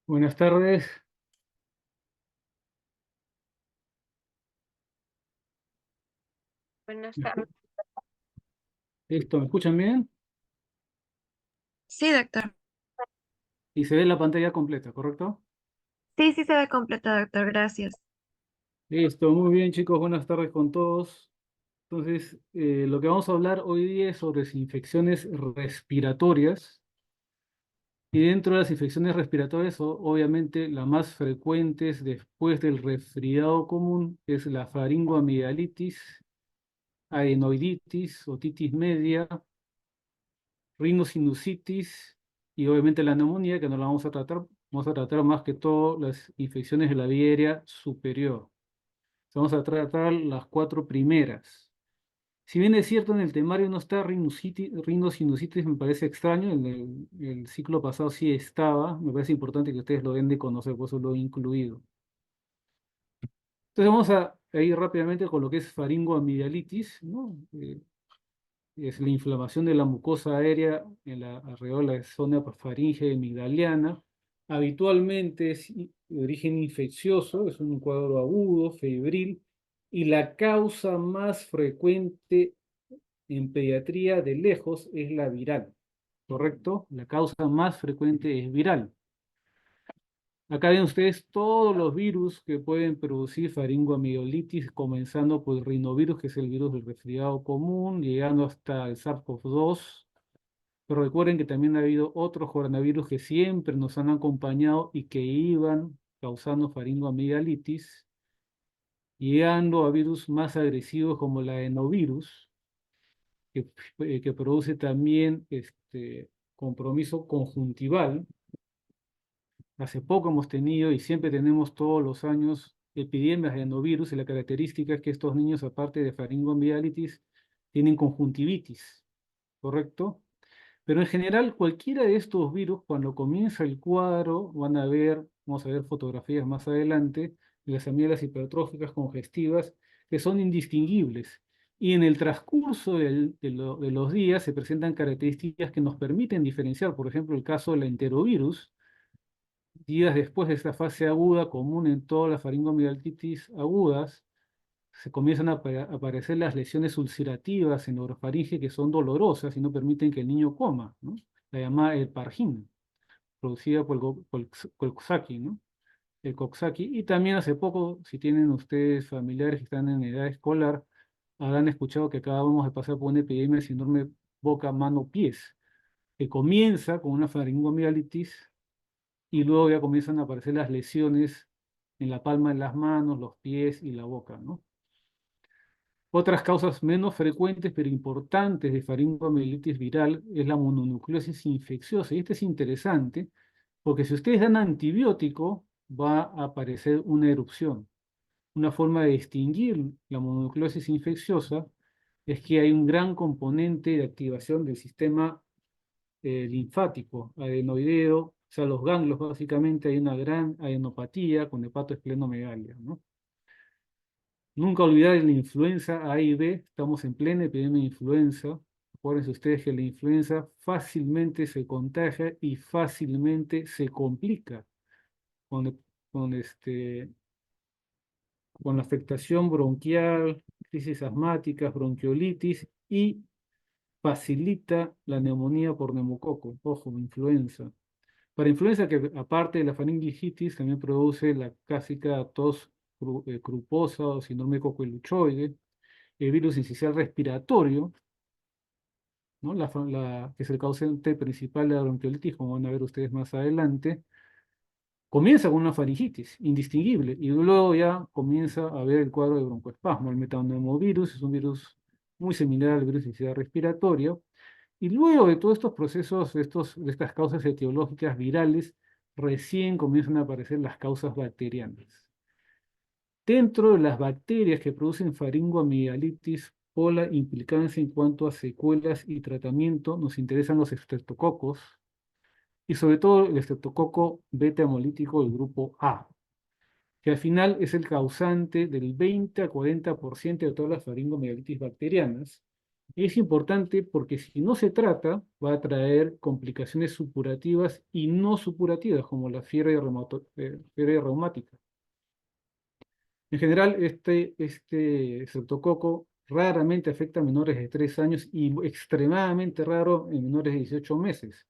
Buenas tardes. Buenas ¿Me tardes. escu- Listo, ¿me escuchan bien? Sí, doctor. Y se ve la pantalla completa, ¿correcto? Sí, sí se ve completa, doctor. Gracias. Listo, muy bien, chicos. Buenas tardes con todos. Entonces, lo que vamos a hablar hoy día es sobre las infecciones respiratorias. Y dentro de las infecciones respiratorias, obviamente, la más frecuentes después del resfriado común es la faringoamigdalitis, adenoiditis, otitis media, rinosinusitis y obviamente la neumonía, que no la vamos a tratar. Vamos a tratar más que todo las infecciones de la vía aérea superior. Vamos a tratar las cuatro primeras. Si bien es cierto, en el temario no está rinosinusitis, me parece extraño, en el ciclo pasado sí estaba, me parece importante que ustedes lo den de conocer, por eso lo he incluido. Entonces vamos a ir rápidamente con lo que es faringoamigdalitis, ¿no? Es la inflamación de la mucosa aérea alrededor de la zona faríngea y migdaliana. Habitualmente es de origen infeccioso, es un cuadro agudo, febril, y la causa más frecuente en pediatría de lejos es la viral, ¿correcto? La causa más frecuente es viral. Acá ven ustedes todos los virus que pueden producir faringoamigdalitis, comenzando por el rinovirus, que es el virus del resfriado común, llegando hasta el SARS-CoV-2. Pero recuerden que también ha habido otros coronavirus que siempre nos han acompañado y que iban causando faringoamigdalitis, llegando a virus más agresivos como la adenovirus, que produce también compromiso conjuntival. Hace poco hemos tenido y siempre tenemos todos los años epidemias de adenovirus y la característica es que estos niños, aparte de faringoamigdalitis, tienen conjuntivitis, ¿correcto? Pero en general, cualquiera de estos virus, cuando comienza el cuadro, vamos a ver fotografías más adelante, de las amígdalas hipertróficas congestivas, que son indistinguibles. Y en el transcurso de los días se presentan características que nos permiten diferenciar, por ejemplo, el caso del enterovirus, días después de esta fase aguda, común en todas las faringoamigdalitis agudas, se comienzan a aparecer las lesiones ulcerativas en la orofaringe que son dolorosas y no permiten que el niño coma, ¿no? La llamada Pargin, producida por el Coxsackie, ¿no? El Coxsackie. Y también hace poco, si tienen ustedes familiares que están en edad escolar, habrán escuchado que acabamos de pasar por una epidemia de síndrome boca, mano, pies, que comienza con una faringoamigdalitis y luego ya comienzan a aparecer las lesiones en la palma de las manos, los pies y la boca, ¿no? Otras causas menos frecuentes pero importantes de faringoamigdalitis viral es la mononucleosis infecciosa. Y esto es interesante porque si ustedes dan antibiótico va a aparecer una erupción. Una forma de distinguir la mononucleosis infecciosa es que hay un gran componente de activación del sistema linfático, adenoideo, o sea, los ganglios básicamente hay una gran adenopatía con hepatoesplenomegalia, ¿no? Nunca olvidar la influenza A y B, estamos en plena epidemia de influenza. Acuérdense ustedes que la influenza fácilmente se contagia y fácilmente se complica con, con la afectación bronquial, crisis asmáticas, bronquiolitis y facilita la neumonía por neumococo, ojo, influenza. Para influenza, que aparte de la faringitis, también produce la clásica tos cruposa o síndrome coqueluchoide, el virus incisional respiratorio, ¿no? Que es el causante principal de la bronquiolitis, como van a ver ustedes más adelante, comienza con una faringitis indistinguible y luego ya comienza a ver el cuadro de broncoespasmo. El metapneumovirus es un virus muy similar al virus incisional respiratorio. Y luego de todos estos procesos, de estas causas etiológicas virales, recién comienzan a aparecer las causas bacterianas. Dentro de las bacterias que producen faringoamigdalitis o la implicancia en cuanto a secuelas y tratamiento, nos interesan los estreptococos y sobre todo el estreptococo beta hemolítico del grupo A, que al final es el causante del 20 a 40% de todas las faringoamigdalitis bacterianas. Es importante porque si no se trata, va a traer complicaciones supurativas y no supurativas, como la fiebre reumática. En general, este estreptococo raramente afecta a menores de 3 años y extremadamente raro en menores de 18 meses,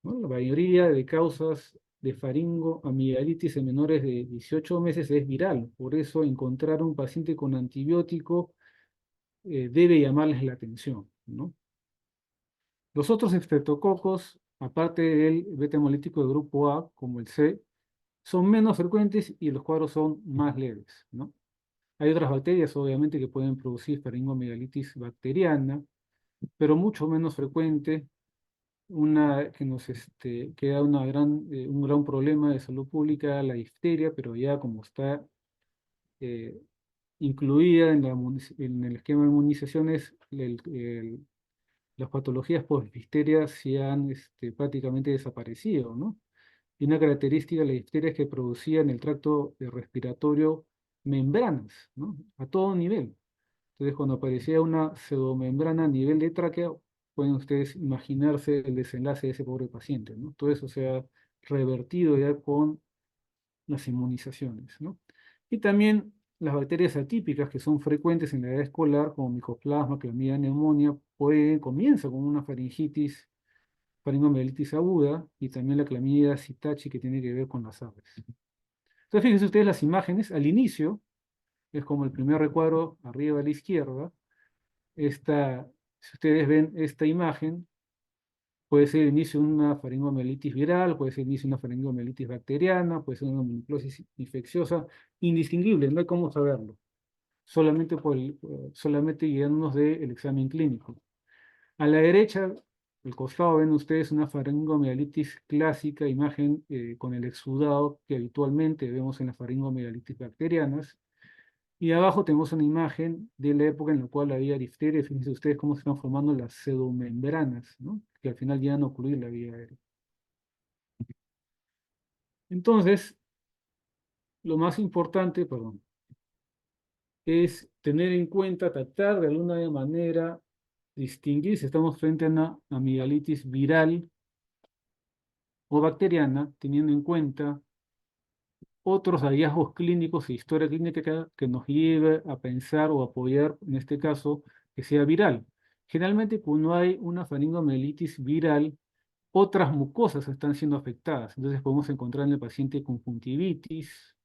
¿no? La mayoría de causas de faringoamigdalitis en menores de 18 meses es viral. Por eso encontrar un paciente con antibiótico debe llamarles la atención, ¿no? Los otros estreptococos, aparte del beta hemolítico de grupo A, como el C, son menos frecuentes y los cuadros son más leves, ¿no? Hay otras bacterias, obviamente, que pueden producir faringoamigdalitis bacteriana, pero mucho menos frecuente, una que nos queda un gran problema de salud pública, la difteria, pero ya como está eh, incluida en el esquema de inmunizaciones, las patologías por difteria se han prácticamente desaparecido, ¿no? Y una característica de la difteria es que producía en el tracto respiratorio membranas, ¿no? A todo nivel. Entonces, cuando aparecía una pseudomembrana a nivel de tráquea, pueden ustedes imaginarse el desenlace de ese pobre paciente, ¿no? Todo eso se ha revertido ya con las inmunizaciones, ¿no? Y también las bacterias atípicas que son frecuentes en la edad escolar, como Mycoplasma, Clamidia, neumonía, comienza con una faringitis, faringomielitis aguda, y también la Clamidia Citachi que tiene que ver con las aves. Entonces, fíjense ustedes las imágenes, al inicio, es como el primer recuadro arriba a la izquierda, si ustedes ven esta imagen, puede ser el inicio de una faringomielitis viral, puede ser el inicio de una faringomielitis bacteriana, puede ser una mononucleosis infecciosa, indistinguible, no hay cómo saberlo, solamente guiándonos del examen clínico. A la derecha, al costado, ven ustedes una faringomielitis clásica, imagen con el exudado que habitualmente vemos en las faringomielitis bacterianas. Y abajo tenemos una imagen de la época en la cual había difteria. Fíjense ustedes cómo se están formando las pseudomembranas, ¿no? Que al final llegan a ocluir la vía aérea. Entonces, lo más importante, perdón, es tener en cuenta, tratar de alguna manera distinguir si estamos frente a una amigdalitis viral o bacteriana, teniendo en cuenta otros hallazgos clínicos e historia clínica que nos lleve a pensar o apoyar, en este caso, que sea viral. Generalmente, cuando hay una faringomielitis viral, otras mucosas están siendo afectadas. Entonces, podemos encontrar en el paciente conjuntivitis,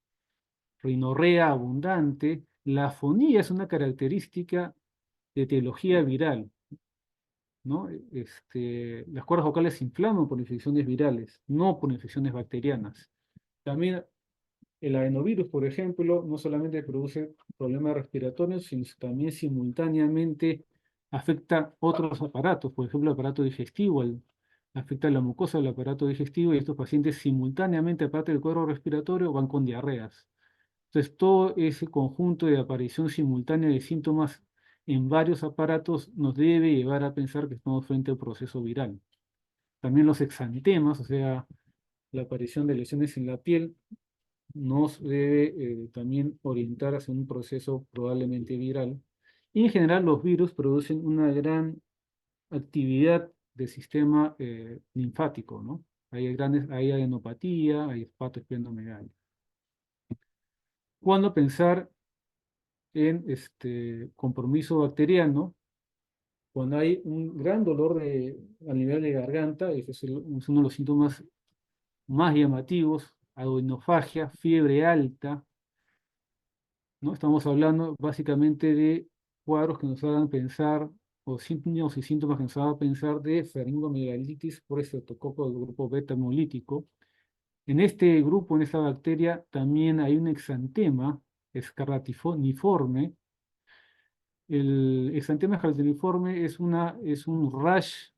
rinorrea abundante. La afonía es una característica de etiología viral, ¿no? Las cuerdas vocales se inflaman por infecciones virales, no por infecciones bacterianas. También el adenovirus, por ejemplo, no solamente produce problemas respiratorios, sino también simultáneamente afecta otros aparatos, por ejemplo, el aparato digestivo, afecta la mucosa del aparato digestivo y estos pacientes simultáneamente, aparte del cuadro respiratorio, van con diarreas. Entonces, todo ese conjunto de aparición simultánea de síntomas en varios aparatos nos debe llevar a pensar que estamos frente a un proceso viral. También los exantemas, o sea, la aparición de lesiones en la piel, nos debe también orientar hacia un proceso probablemente viral. Y en general los virus producen una gran actividad del sistema linfático, ¿no? Hay adenopatía, hay hepatoesplenomegalia. ¿Cuándo pensar en compromiso bacteriano? Cuando hay un gran dolor a nivel de garganta, ese es uno de los síntomas más llamativos, adenofagia, fiebre alta, ¿no? Estamos hablando básicamente de cuadros que nos hagan pensar, o signos y síntomas que nos hagan pensar de faringoamigdalitis por estreptococo del grupo beta hemolítico. En este grupo, en esta bacteria, también hay un exantema escarlatiforme. El exantema escarlatiforme es un rash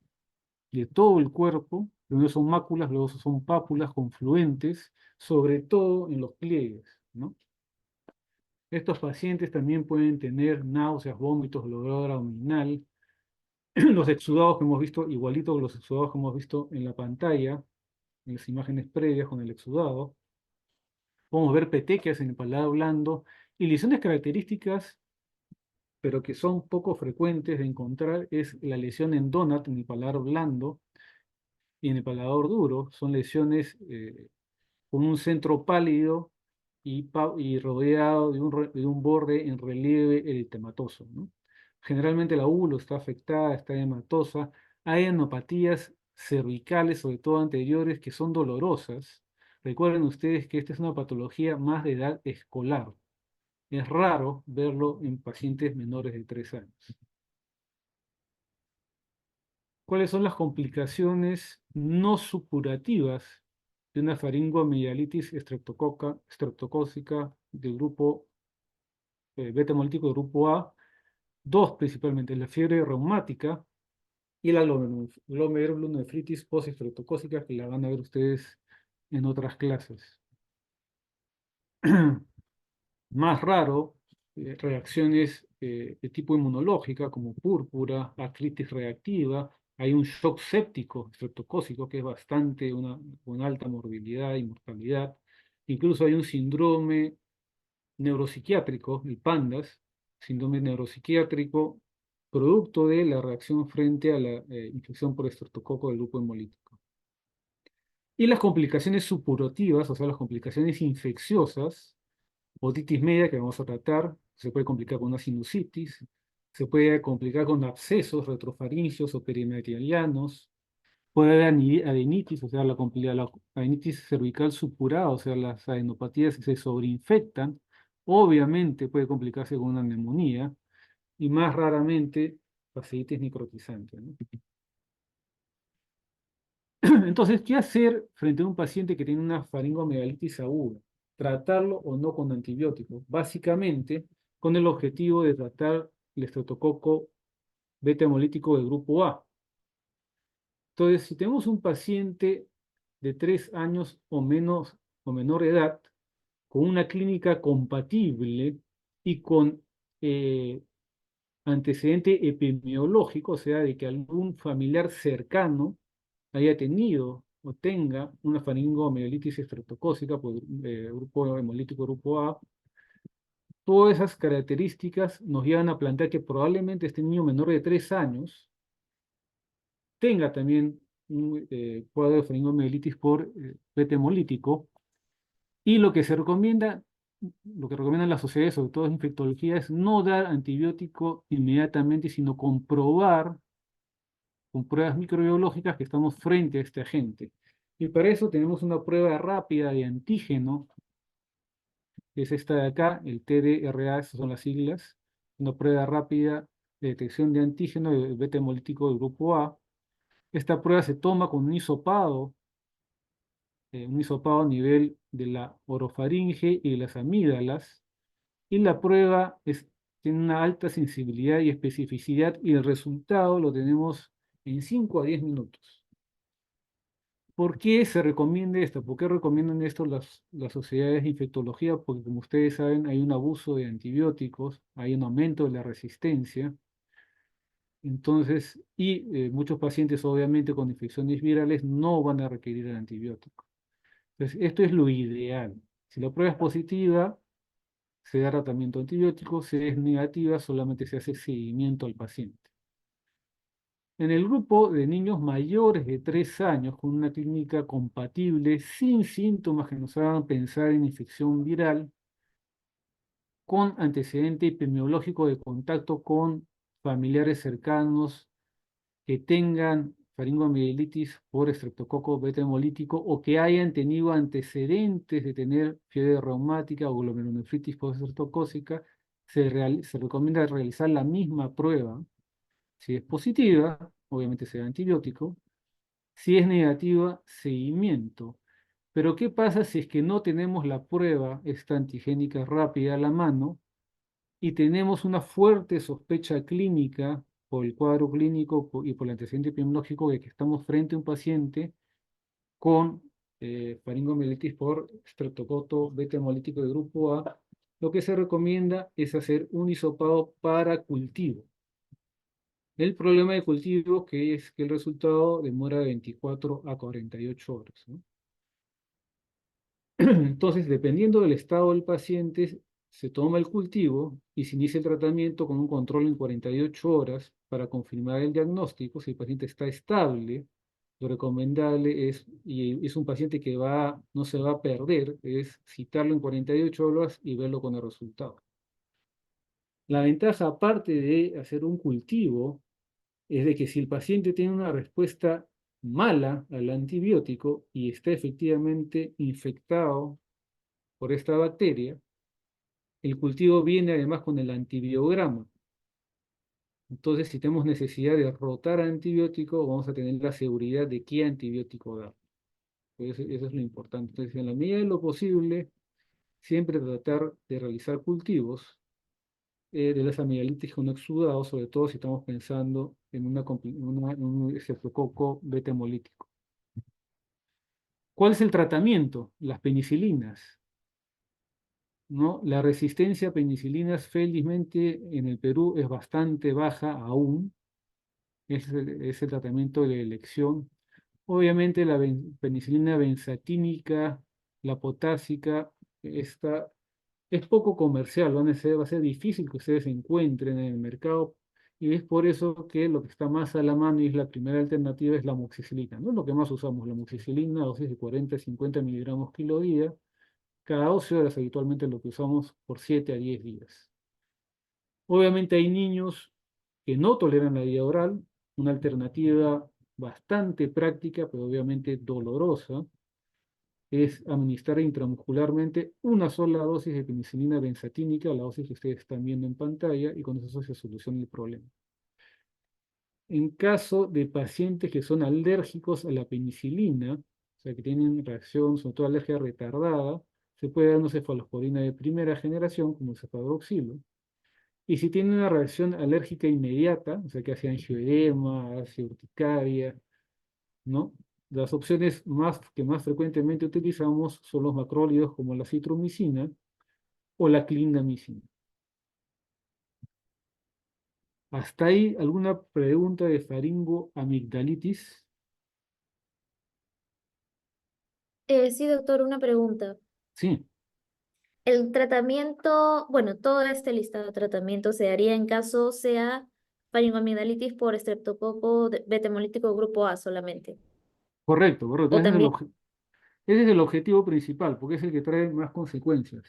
de todo el cuerpo. Primero son máculas, luego son pápulas confluentes, sobre todo en los pliegues, ¿no? Estos pacientes también pueden tener náuseas, vómitos, dolor abdominal. Los exudados que hemos visto, igualito que los exudados que hemos visto en la pantalla, en las imágenes previas con el exudado. Podemos ver petequias en el paladar blando y lesiones características pero que son poco frecuentes de encontrar, es la lesión en donut, en el paladar blando y en el paladar duro. Son lesiones con un centro pálido y rodeado de un borde en relieve eritematoso, ¿no? Generalmente la úvula está afectada, está hematosa. Hay enopatías cervicales, sobre todo anteriores, que son dolorosas. Recuerden ustedes que esta es una patología más de edad escolar. Es raro verlo en pacientes menores de 3 años. ¿Cuáles son las complicaciones no supurativas de una faringoamigdalitis estreptocócica del grupo beta hemolítico de grupo A? Dos principalmente, la fiebre reumática y la glomerulonefritis postestreptocócica, que la van a ver ustedes en otras clases. Más raro, reacciones de tipo inmunológica como púrpura, artritis reactiva. Hay un shock séptico estreptocócico que es bastante con alta morbilidad y mortalidad. Incluso hay un síndrome neuropsiquiátrico, el PANDAS, síndrome neuropsiquiátrico, producto de la reacción frente a la infección por estreptococo del grupo hemolítico. Y las complicaciones supurativas, o sea, las complicaciones infecciosas, otitis media que vamos a tratar, se puede complicar con una sinusitis, se puede complicar con abscesos retrofaringios o perimetrianos, puede haber adenitis, o sea, la adenitis cervical supurada, o sea, las adenopatías se sobreinfectan, obviamente puede complicarse con una neumonía, y más raramente fasciitis necrotizante, ¿no? Entonces, ¿qué hacer frente a un paciente que tiene una faringoamigdalitis aguda? ¿Tratarlo o no con antibióticos? Básicamente, con el objetivo de tratar el estreptococo beta hemolítico del grupo A. Entonces, si tenemos un paciente de 3 años o menos o menor edad, con una clínica compatible y con antecedente epidemiológico, o sea, de que algún familiar cercano haya tenido o tenga una faringoamigdalitis estreptocócica por grupo hemolítico grupo A, todas esas características nos llevan a plantear que probablemente este niño menor de 3 años tenga también un cuadro de faringoamigdalitis por beta hemolítico, y lo que recomiendan las sociedades, sobre todo en infectología, es no dar antibiótico inmediatamente, sino comprobar con pruebas microbiológicas que estamos frente a este agente. Y para eso tenemos una prueba rápida de antígeno, que es esta de acá, el TDRA, esas son las siglas, una prueba rápida de detección de antígeno de beta hemolítico del grupo A. Esta prueba se toma con un hisopado a nivel de la orofaringe y de las amígdalas, y la prueba tiene una alta sensibilidad y especificidad, y el resultado lo tenemos en 5 a 10 minutos. ¿Por qué se recomienda esto? ¿Por qué recomiendan esto las sociedades de infectología? Porque como ustedes saben, hay un abuso de antibióticos, hay un aumento de la resistencia. Entonces, muchos pacientes obviamente con infecciones virales no van a requerir el antibiótico. Entonces, esto es lo ideal. Si la prueba es positiva, se da tratamiento antibiótico; si es negativa, solamente se hace seguimiento al paciente. En el grupo de niños mayores de 3 años con una clínica compatible, sin síntomas que nos hagan pensar en infección viral, con antecedente epidemiológico de contacto con familiares cercanos que tengan faringoamigdalitis por estreptococo beta hemolítico, o que hayan tenido antecedentes de tener fiebre reumática o glomerulonefritis postestreptocócica, se recomienda realizar la misma prueba. Si es positiva, obviamente se da antibiótico; si es negativa, seguimiento. Pero ¿qué pasa si es que no tenemos la prueba, esta antigénica rápida a la mano, y tenemos una fuerte sospecha clínica por el cuadro clínico y por el antecedente epidemiológico de que estamos frente a un paciente con faringoamigdalitis por estreptococo beta hemolítico de grupo A? Lo que se recomienda es hacer un hisopado para cultivo. El problema de cultivo que es que el resultado demora de 24 a 48 horas, ¿no? Entonces, dependiendo del estado del paciente, se toma el cultivo y se inicia el tratamiento con un control en 48 horas para confirmar el diagnóstico. Si el paciente está estable, lo recomendable es, y es un paciente que no se va a perder, es citarlo en 48 horas y verlo con el resultado. La ventaja, aparte de hacer un cultivo, es de que si el paciente tiene una respuesta mala al antibiótico y está efectivamente infectado por esta bacteria, el cultivo viene además con el antibiograma. Entonces, si tenemos necesidad de rotar antibiótico, vamos a tener la seguridad de qué antibiótico dar. Eso es lo importante. Entonces, en la medida de lo posible, siempre tratar de realizar cultivos de las amigdalitis con exudado, sobre todo si estamos pensando en en un estreptococo beta hemolítico. ¿Cuál es el tratamiento? Las penicilinas, ¿no? La resistencia a penicilinas, felizmente, en el Perú es bastante baja aún. Es el tratamiento de elección. Obviamente la penicilina benzatínica, la potásica, esta es poco comercial, va a ser difícil que ustedes encuentren en el mercado y es por eso que lo que está más a la mano y es la primera alternativa es la amoxicilina. No es lo que más usamos, la amoxicilina, dosis de 40 a 50 miligramos kilo día, cada 12 horas habitualmente lo que usamos por 7 a 10 días. Obviamente hay niños que no toleran la vía oral, una alternativa bastante práctica, pero obviamente dolorosa, es administrar intramuscularmente una sola dosis de penicilina benzatínica, la dosis que ustedes están viendo en pantalla, y con eso se soluciona el problema. En caso de pacientes que son alérgicos a la penicilina, o sea, que tienen reacción, sobre todo alergia retardada, se puede dar una cefalosporina de primera generación, como el cefadroxilo. Y si tienen una reacción alérgica inmediata, o sea, que hace angioedema, hace urticaria, ¿no? Las opciones que más frecuentemente utilizamos son los macrólidos como la citromicina o la clindamicina. ¿Hasta ahí alguna pregunta de faringoamigdalitis? Sí, doctor, una pregunta. Sí, El tratamiento, bueno, todo este listado de tratamientos se haría en caso sea faringoamigdalitis por estreptococo beta hemolítico grupo A solamente. correcto, correcto. O también, Ese es el objetivo principal, porque es el que trae más consecuencias.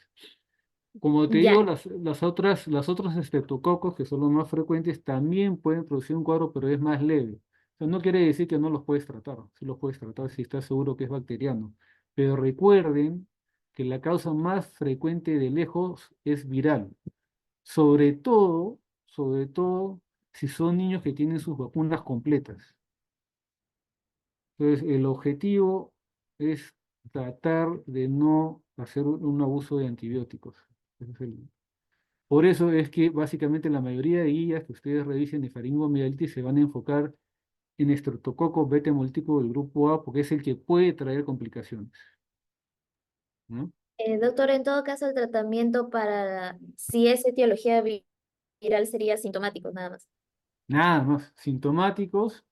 Como te digo, ya, las otros estreptococos, que son los más frecuentes, también pueden producir un cuadro, pero es más leve. O sea, no quiere decir que no los puedes tratar, sí los puedes tratar si estás seguro que es bacteriano. Pero recuerden que la causa más frecuente de lejos es viral. Sobre todo, si son niños que tienen sus vacunas completas. Entonces, el objetivo es tratar de no hacer un abuso de antibióticos. Ese es por eso es que básicamente la mayoría de guías que ustedes revisen de faringoamigdalitis se van a enfocar en estreptococo beta hemolítico del grupo A porque es el que puede traer complicaciones, ¿no? doctor, en todo caso el tratamiento para, si es etiología viral sería sintomático nada más. Nada más, sintomáticos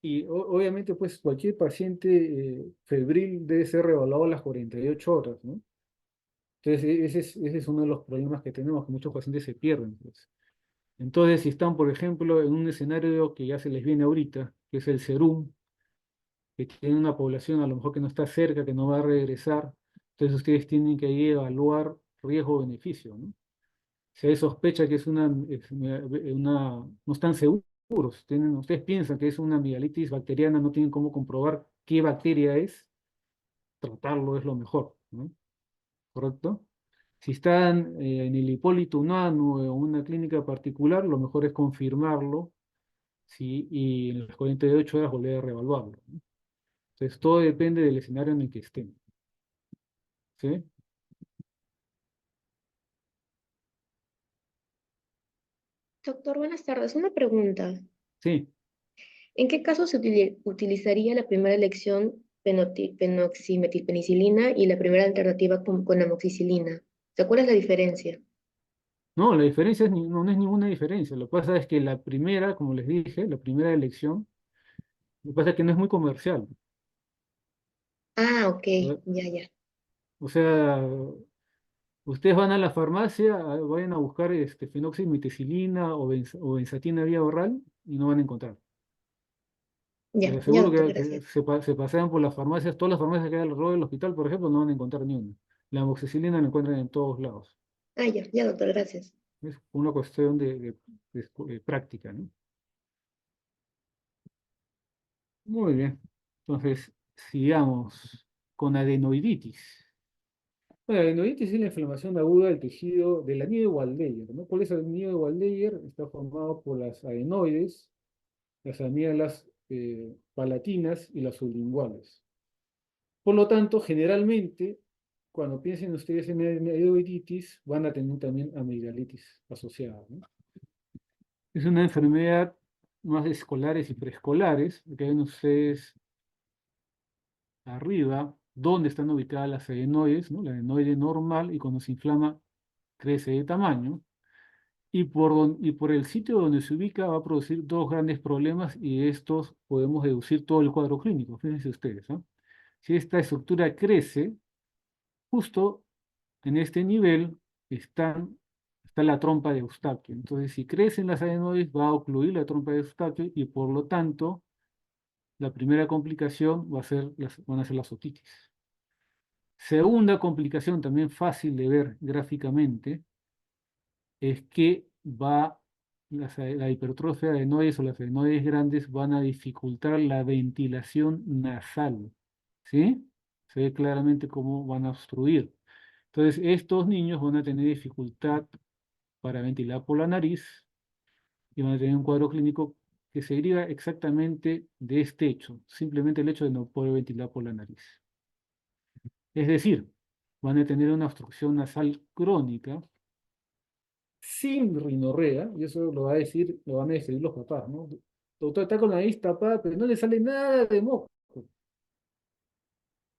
y obviamente pues cualquier paciente febril debe ser revaluado a las 48 horas, ¿no? Entonces ese es uno de los problemas que tenemos, que muchos pacientes se pierden, pues. Entonces si están, por ejemplo, en un escenario que ya se les viene ahorita, que es el serum, que tiene una población a lo mejor que no está cerca, que no va a regresar. Entonces ustedes tienen que ahí evaluar riesgo-beneficio, ¿no? Si hay sospecha que no están seguros, ustedes piensan que es una amigdalitis bacteriana, no tienen cómo comprobar qué bacteria es, tratarlo es lo mejor, ¿no? ¿Correcto? Si están en el Hipólito Unanue o en una clínica particular, lo mejor es confirmarlo, ¿sí? Y en las 48 horas volver a reevaluarlo, ¿no? Entonces, todo depende del escenario en el que estén. ¿Sí? Doctor, buenas tardes. Una pregunta. Sí. ¿En qué caso se utilizaría la primera elección penoximetilpenicilina y la primera alternativa con amoxicilina? ¿Se cuál es la diferencia? No, la diferencia no es ninguna diferencia. Lo que pasa es que la primera, como les dije, la primera elección, lo que pasa es que no es muy comercial. Ah, ok, ¿Verdad? ya, ya. O sea, Ustedes van a la farmacia, vayan a buscar fenoximeticilina o benzatina vía oral y no van a encontrar. Les Ya, ya, aseguro doctor, que gracias. se pasean por las farmacias, todas las farmacias que hay alrededor del hospital, por ejemplo, no van a encontrar ni una. La amoxicilina la encuentran en todos lados. Ah, ya, doctor, gracias. Es una cuestión de práctica, ¿no? Muy bien. Entonces, sigamos con adenoiditis. Bueno, la adenoiditis es la inflamación aguda del tejido del anillo de Waldeyer, ¿no? ¿Cuál es el anillo de Waldeyer? Está formado por las adenoides, las amígdalas palatinas y las sublinguales. Por lo tanto, generalmente, cuando piensen ustedes en adenoiditis, van a tener también amigdalitis asociada, ¿no? Es una enfermedad más de escolares y preescolares. Aquí ven ustedes arriba dónde están ubicadas las adenoides, ¿no? La adenoide normal, y cuando se inflama crece de tamaño. Y por el sitio donde se ubica va a producir dos grandes problemas, y de estos podemos deducir todo el cuadro clínico. Fíjense ustedes, ¿no? Si esta estructura crece, justo en este nivel está la trompa de Eustaquio. Entonces, si crecen las adenoides, va a ocluir la trompa de Eustaquio, y por lo tanto, la primera complicación van a ser las otitis. Segunda complicación, también fácil de ver gráficamente, es que la hipertrofia de adenoides o las adenoides grandes van a dificultar la ventilación nasal. ¿Sí? Se ve claramente cómo van a obstruir. Entonces, estos niños van a tener dificultad para ventilar por la nariz y van a tener un cuadro clínico que se deriva exactamente de este hecho, simplemente el hecho de no poder ventilar por la nariz. Es decir, van a tener una obstrucción nasal crónica sin rinorrea, y eso lo van a describir los papás, ¿no? Doctor, está con la nariz tapada, pero no le sale nada de moco.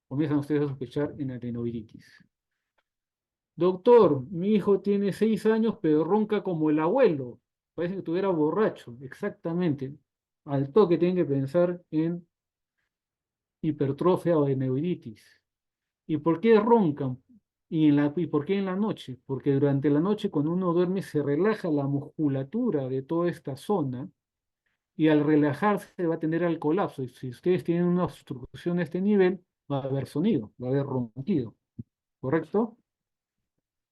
Comienzan ustedes a sospechar en adenoviditis. Doctor, mi hijo tiene 6 años, pero ronca como el abuelo. Parece que estuviera borracho. Exactamente. Al toque tienen que pensar en hipertrofia o adenoviditis. ¿Y por qué roncan? ¿Y por qué en la noche? Porque durante la noche, cuando uno duerme, se relaja la musculatura de toda esta zona, y al relajarse va a tener al colapso. Y si ustedes tienen una obstrucción a este nivel, va a haber sonido, va a haber ronquido. ¿Correcto?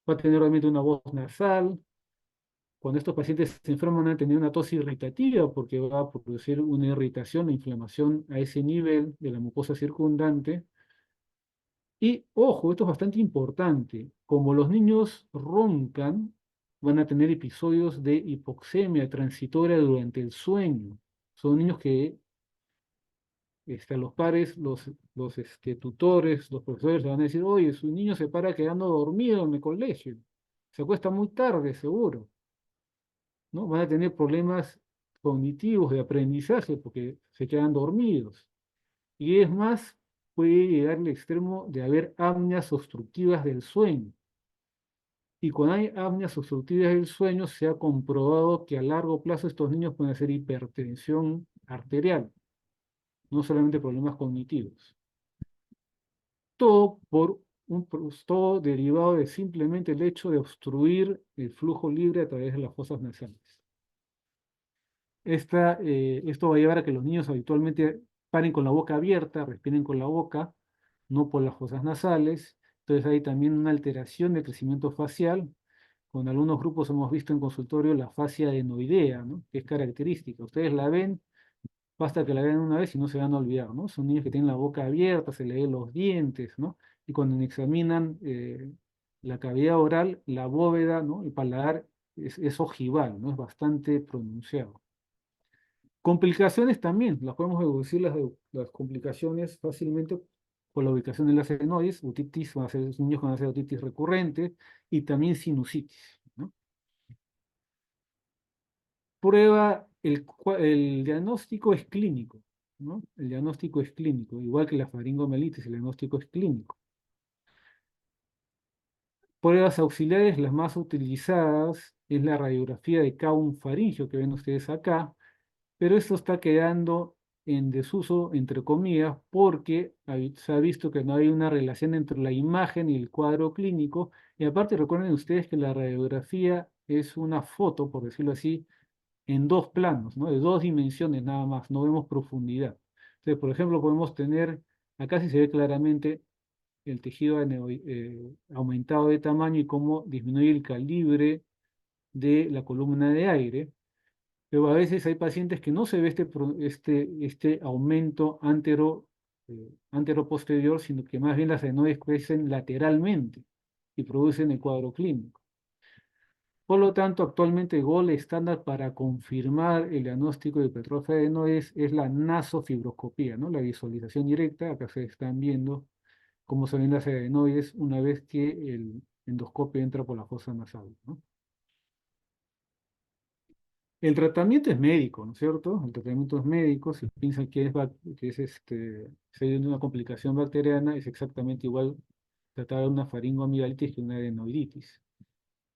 Va a tener obviamente una voz nasal. Cuando estos pacientes se enferman, van a tener una tos irritativa porque va a producir una irritación, una inflamación a ese nivel de la mucosa circundante. Y ojo, esto es bastante importante. Como los niños roncan, van a tener episodios de hipoxemia transitoria durante el sueño. Son niños que los padres, los tutores, los profesores le van a decir: oye, su niño se para quedando dormido en el colegio. Se acuesta muy tarde, seguro. ¿No? Van a tener problemas cognitivos de aprendizaje porque se quedan dormidos. Y es más, puede llegar al extremo de haber apneas obstructivas del sueño. Y cuando hay apneas obstructivas del sueño, se ha comprobado que a largo plazo estos niños pueden hacer hipertensión arterial, no solamente problemas cognitivos. Todo derivado de simplemente el hecho de obstruir el flujo libre a través de las fosas nasales. Esto va a llevar a que los niños habitualmente paren con la boca abierta, respiren con la boca, no por las fosas nasales. Entonces hay también una alteración de crecimiento facial. Con algunos grupos hemos visto en consultorio la fascia adenoidea, ¿no? Que es característica. Ustedes la ven, basta que la vean una vez y no se van a olvidar, ¿no? Son niños que tienen la boca abierta, se le ven los dientes, ¿no? Y cuando examinan la cavidad oral, la bóveda, ¿no? El paladar es ojival, ¿no? Es bastante pronunciado. Complicaciones también, las podemos deducir las complicaciones fácilmente por la ubicación de las adenoides. Otitis, van a ser niños con otitis recurrente, y también sinusitis, ¿no? El diagnóstico es clínico, ¿no? El diagnóstico es clínico, igual que la faringomielitis, el diagnóstico es clínico. Pruebas auxiliares, las más utilizadas, es la radiografía de Kaun faríngeo que ven ustedes acá, pero esto está quedando en desuso, entre comillas, porque se ha visto que no hay una relación entre la imagen y el cuadro clínico. Y aparte recuerden ustedes que la radiografía es una foto, por decirlo así, en dos planos, ¿no? De dos dimensiones nada más, no vemos profundidad. Entonces, por ejemplo, podemos tener, acá sí se ve claramente el tejido aumentado de tamaño y cómo disminuye el calibre de la columna de aire, pero a veces hay pacientes que no se ve este aumento antero-posterior, sino que más bien las adenoides crecen lateralmente y producen el cuadro clínico. Por lo tanto, actualmente el gol estándar para confirmar el diagnóstico de hipertrofia de adenoides es la nasofibroscopía, ¿no? La visualización directa. Acá se están viendo cómo se ven las adenoides una vez que el endoscopio entra por la fosa nasal, ¿no? El tratamiento es médico, ¿no es cierto? El tratamiento es médico. Si piensan si hay una complicación bacteriana, es exactamente igual tratar una faringoamigdalitis que una adenoiditis.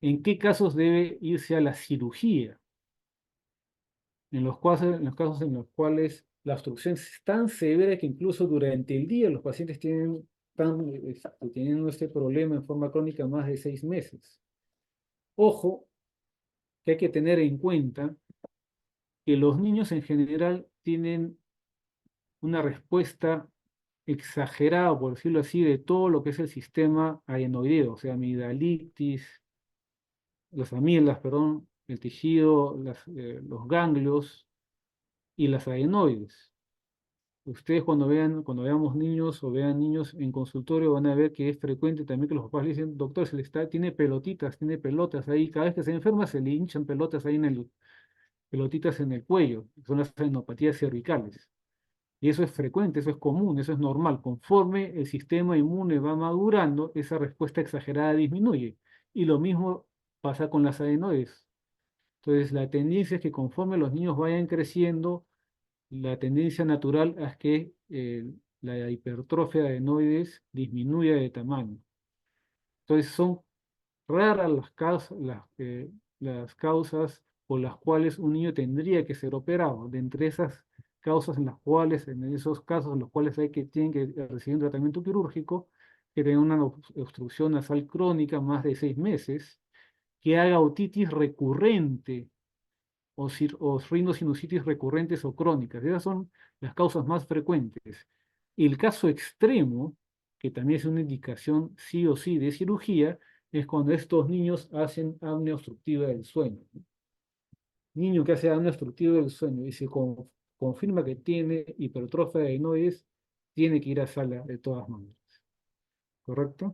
¿En qué casos debe irse a la cirugía? En los casos en los cuales la obstrucción es tan severa que incluso durante el día los pacientes teniendo este problema en forma crónica más de 6 meses. Ojo, que hay que tener en cuenta que los niños en general tienen una respuesta exagerada, por decirlo así, de todo lo que es el sistema adenoideo, o sea, amigdalitis, las amígdalas, perdón, el tejido, los ganglios y las adenoides. Ustedes cuando veamos niños o vean niños en consultorio van a ver que es frecuente también que los papás le dicen, doctor, tiene pelotitas, tiene pelotas ahí, cada vez que se enferma se le hinchan pelotas ahí pelotitas en el cuello, son las adenopatías cervicales. Y eso es frecuente, eso es común, eso es normal. Conforme el sistema inmune va madurando, esa respuesta exagerada disminuye. Y lo mismo pasa con las adenoides. Entonces, la tendencia es que conforme los niños vayan creciendo, la tendencia natural es que la hipertrofia de adenoides disminuya de tamaño. Entonces, son raras las causas por las cuales un niño tendría que ser operado. De entre esas causas en esos casos en los cuales tienen que recibir un tratamiento quirúrgico, que tenga una obstrucción nasal crónica más de 6 meses, que haga otitis recurrente o rinosinusitis recurrentes o crónicas. Esas son las causas más frecuentes. El caso extremo, que también es una indicación sí o sí de cirugía, es cuando estos niños hacen apnea obstructiva del sueño. Niño que hace apnea obstructiva del sueño y se confirma que tiene hipertrofia de adenoides, tiene que ir a sala de todas maneras. ¿Correcto?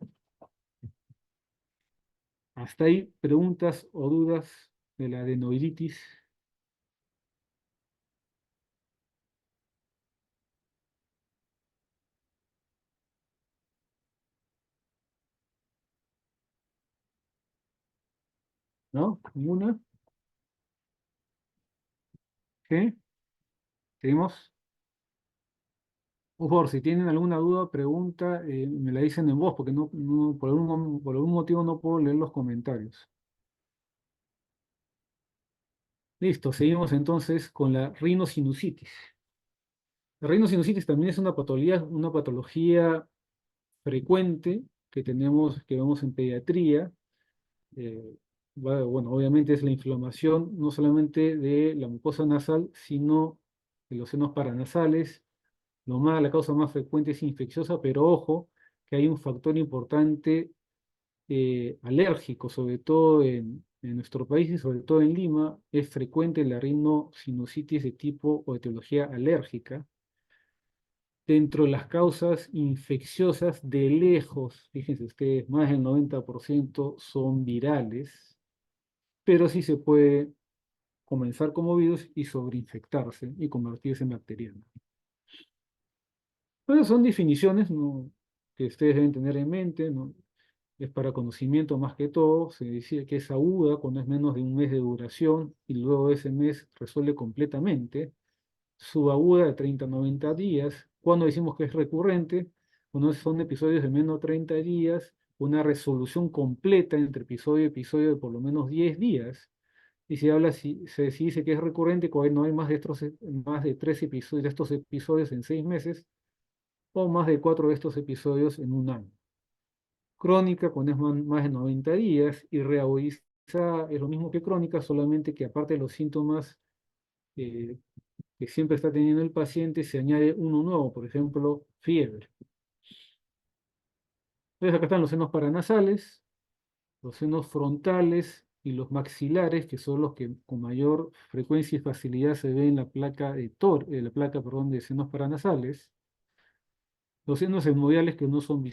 ¿Hasta ahí preguntas o dudas de la adenoiditis? ¿No? ¿Ninguna? ¿Qué? ¿Seguimos? Por favor, si tienen alguna duda, pregunta, me la dicen en voz, porque por algún motivo no puedo leer los comentarios. Listo, seguimos entonces con la rinosinusitis. La rinosinusitis también es una patología frecuente que vemos en pediatría. Eh, bueno, obviamente es la inflamación no solamente de la mucosa nasal, sino de los senos paranasales. La causa más frecuente es infecciosa, pero ojo, que hay un factor importante alérgico, sobre todo en nuestro país y sobre todo en Lima, es frecuente la rinosinusitis de tipo o etiología alérgica. Dentro de las causas infecciosas, de lejos, fíjense ustedes, más del 90% son virales, pero sí se puede comenzar como virus y sobreinfectarse y convertirse en bacteriana. Bueno, son definiciones, ¿no?, que ustedes deben tener en mente, ¿no? Es para conocimiento más que todo. Se dice que es aguda cuando es menos de un mes de duración y luego de ese mes resuelve completamente. Subaguda de 30 a 90 días. Cuando decimos que es recurrente, cuando son episodios de menos de 30 días, una resolución completa entre episodio y episodio de por lo menos 10 días. Y se dice que es recurrente cuando hay más de 3 episodios de estos episodios en 6 meses o más de 4 de estos episodios en un año. Crónica cuando es más de 90 días y reagudizada es lo mismo que crónica, solamente que aparte de los síntomas eh, que siempre está teniendo el paciente, se añade uno nuevo, por ejemplo, fiebre. Entonces acá están los senos paranasales, los senos frontales y los maxilares, que son los que con mayor frecuencia y facilidad se ven en la placa de senos paranasales. Los senos etmoidales que no son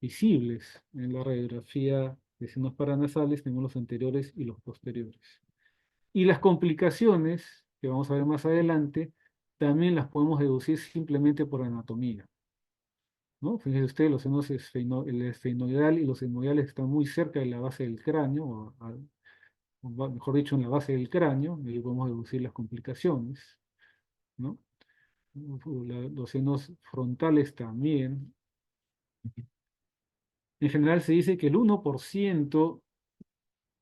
visibles en la radiografía de senos paranasales, tenemos los anteriores y los posteriores. Y las complicaciones, que vamos a ver más adelante, también las podemos deducir simplemente por anatomía, ¿no? Fíjense ustedes, el esfenoidal y los etmoidales están muy cerca de la base del cráneo, mejor dicho, en la base del cráneo, y ahí podemos deducir las complicaciones, ¿no? Los senos frontales también. En general se dice que el 1%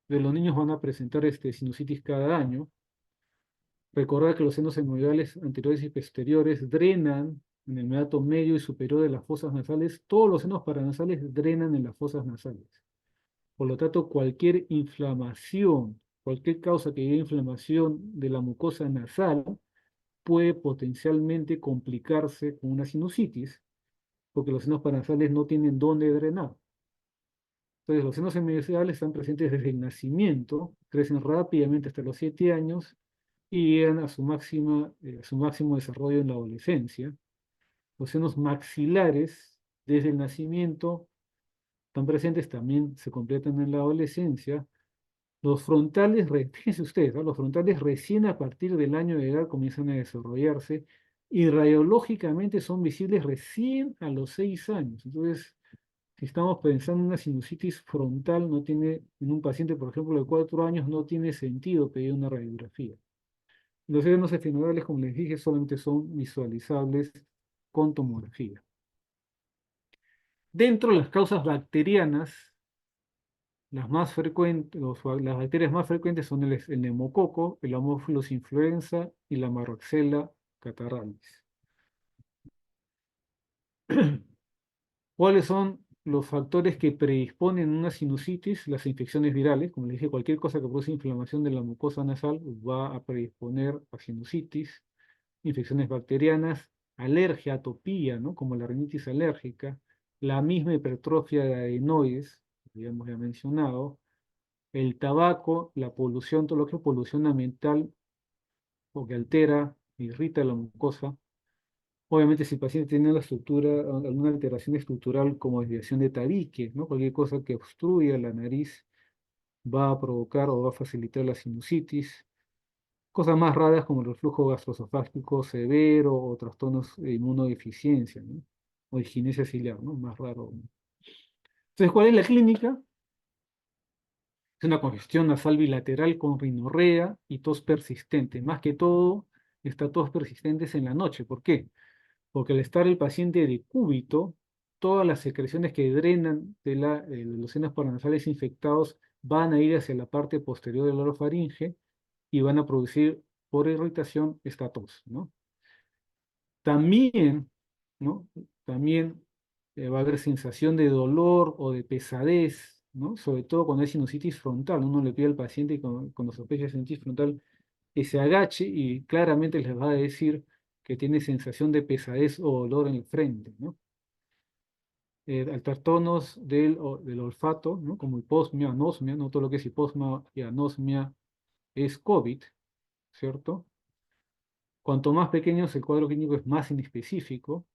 de los niños van a presentar sinusitis cada año. Recordar que los senos etmoidales anteriores y posteriores drenan en el meato medio y superior de las fosas nasales. Todos los senos paranasales drenan en las fosas nasales. Por lo tanto, cualquier inflamación, cualquier causa que lleve inflamación de la mucosa nasal puede potencialmente complicarse con una sinusitis, porque los senos paranasales no tienen dónde drenar. Entonces, los senos etmoidales están presentes desde el nacimiento, crecen rápidamente hasta los 7 años y llegan a su máximo desarrollo en la adolescencia. Los senos maxilares, desde el nacimiento, están presentes, también se completan en la adolescencia. Los frontales, fíjense ustedes, ¿no? Los frontales recién a partir del año de edad comienzan a desarrollarse y radiológicamente son visibles recién a los 6 años. Entonces, si estamos pensando en una sinusitis frontal, en un paciente, por ejemplo, de 4 años, no tiene sentido pedir una radiografía. Los senos esfenoidales, como les dije, solamente son visualizables con tomografía. Dentro de las causas bacterianas, las bacterias más frecuentes son el neumococo, el Haemophilus influenza y la Marroxella catarrhalis. ¿Cuáles son los factores que predisponen a una sinusitis? Las infecciones virales, como les dije, cualquier cosa que produce inflamación de la mucosa nasal va a predisponer a sinusitis. Infecciones bacterianas, alergia, atopía, ¿no? Como la rinitis alérgica, la misma hipertrofia de adenoides, que ya hemos mencionado, el tabaco, la polución, todo lo que es polución ambiental, o que altera, irrita la mucosa. Obviamente, si el paciente tiene alguna alteración estructural como desviación de tabique, ¿no? Cualquier cosa que obstruya la nariz va a provocar o va a facilitar la sinusitis. Cosas más raras como el reflujo gastroesofágico severo o trastornos de inmunodeficiencia, ¿no? O disquinesia ciliar, ¿no? Más raro. Entonces, ¿cuál es la clínica? Es una congestión nasal bilateral con rinorrea y tos persistente. Más que todo, esta tos persistente es en la noche. ¿Por qué? Porque al estar el paciente de cúbito, todas las secreciones que drenan de los senos paranasales infectados van a ir hacia la parte posterior del orofaringe y van a producir por irritación esta tos, ¿no? También, ¿no? También va a haber sensación de dolor o de pesadez, ¿no? Sobre todo cuando hay sinusitis frontal. Uno le pide al paciente cuando sospecha de sinusitis frontal que se agache y claramente les va a decir que tiene sensación de pesadez o dolor en el frente, ¿no? Trastornos del olfato, ¿no? Como hiposmia, anosmia, no todo lo que es hiposmia y anosmia es COVID, ¿cierto? Cuanto más pequeño es el cuadro clínico, es más inespecífico.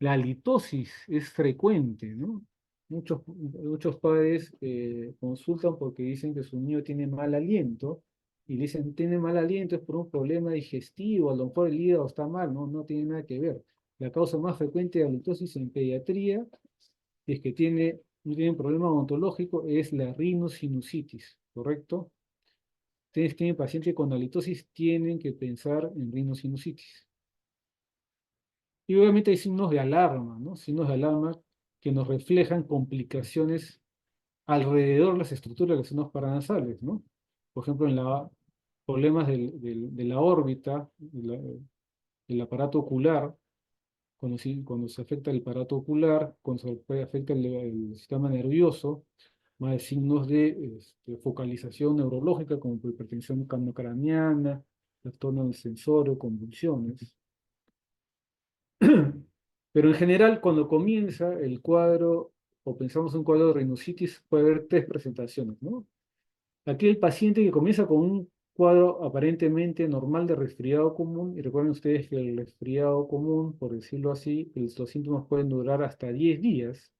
La halitosis es frecuente, ¿no? Muchos padres consultan porque dicen que su niño tiene mal aliento y dicen, tiene mal aliento es por un problema digestivo, a lo mejor el hígado está mal, ¿no? No tiene nada que ver. La causa más frecuente de halitosis en pediatría, si es que no tiene un problema odontológico, es la rinosinusitis, ¿correcto? Ustedes tienen pacientes con halitosis, tienen que pensar en rinosinusitis. Y obviamente hay signos de alarma, ¿no? Signos de alarma que nos reflejan complicaciones alrededor de las estructuras de los senos paranasales, ¿no? por ejemplo, en la problemas de la órbita, del aparato ocular, cuando se afecta el aparato ocular, cuando se afecta el sistema nervioso, más de signos de focalización neurológica, como hipertensión craneana, trastorno del sensorio, convulsiones. Pero en general, cuando comienza el cuadro, o pensamos en un cuadro de rinoceronte, puede haber tres presentaciones, ¿no? Aquí el paciente que comienza con un cuadro aparentemente normal de resfriado común, y recuerden ustedes que el resfriado común, por decirlo así, los síntomas pueden durar hasta 10 días.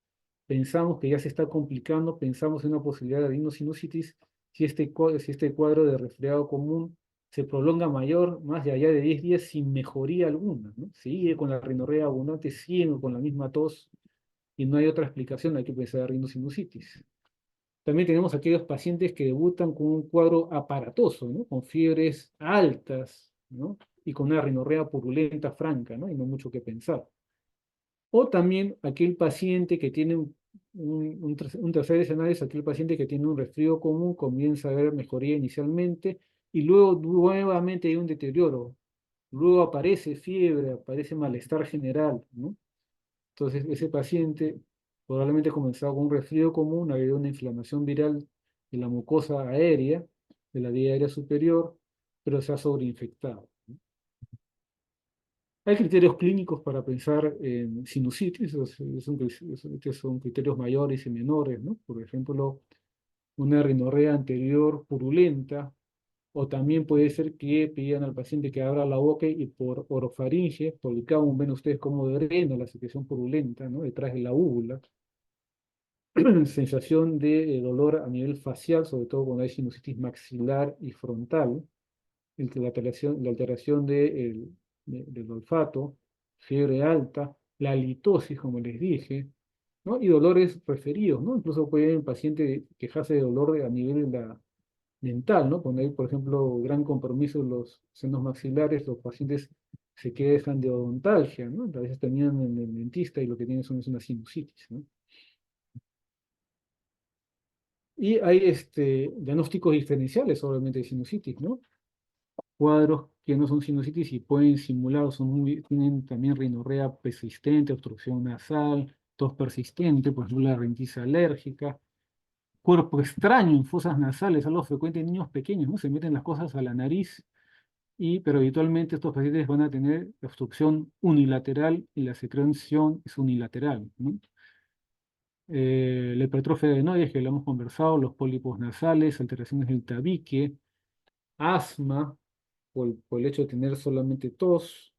Pensamos que ya se está complicando, pensamos en una posibilidad de rhinosinusitis si este cuadro de resfriado común se prolonga más de allá de 10 días sin mejoría alguna, ¿no? Sigue con la rinorrea abundante, sigue con la misma tos, y no hay otra explicación, hay que pensar en rhinosinusitis. También tenemos aquellos pacientes que debutan con un cuadro aparatoso, ¿no? Con fiebres altas, ¿no? Y con una rinorrea purulenta franca, ¿no? Y no mucho que pensar. O también aquel paciente que tiene un tercer escenario es aquel paciente que tiene un resfrío común, comienza a ver mejoría inicialmente y luego nuevamente hay un deterioro. Luego aparece fiebre, aparece malestar general, ¿no? Entonces, ese paciente probablemente comenzó con un resfrío común, ha habido una inflamación viral de la mucosa aérea, de la vía aérea superior, pero se ha sobreinfectado. Hay criterios clínicos para pensar en sinusitis, estos son criterios mayores y menores, ¿no? Por ejemplo, una rinorrea anterior purulenta, o también puede ser que pidan al paciente que abra la boca y por orofaringe, por el cabo, ven ustedes cómo drena la secreción purulenta, ¿no? Detrás de la úvula. Sensación de dolor a nivel facial, sobre todo cuando hay sinusitis maxilar y frontal, la alteración del olfato, fiebre alta, la halitosis, como les dije, ¿no? Y dolores referidos, ¿no? Incluso puede el paciente quejarse de dolor a nivel mental, ¿no? Cuando hay, por ejemplo, gran compromiso en los senos maxilares, los pacientes se quejan de odontalgia, ¿no? A veces terminan en el dentista y lo que tienen es una sinusitis, ¿no? Y hay diagnósticos diferenciales, obviamente, de sinusitis, ¿no? Cuadros que no son sinusitis y pueden simular, tienen también rinorrea persistente, obstrucción nasal, tos persistente, por ejemplo, la rinitis alérgica, cuerpo extraño en fosas nasales, algo frecuente en niños pequeños, ¿no? Se meten las cosas a la nariz, pero habitualmente estos pacientes van a tener obstrucción unilateral y la secreción es unilateral, ¿no? La hipertrofia adenoides, que lo hemos conversado, los pólipos nasales, alteraciones del tabique, asma, por el hecho de tener solamente tos,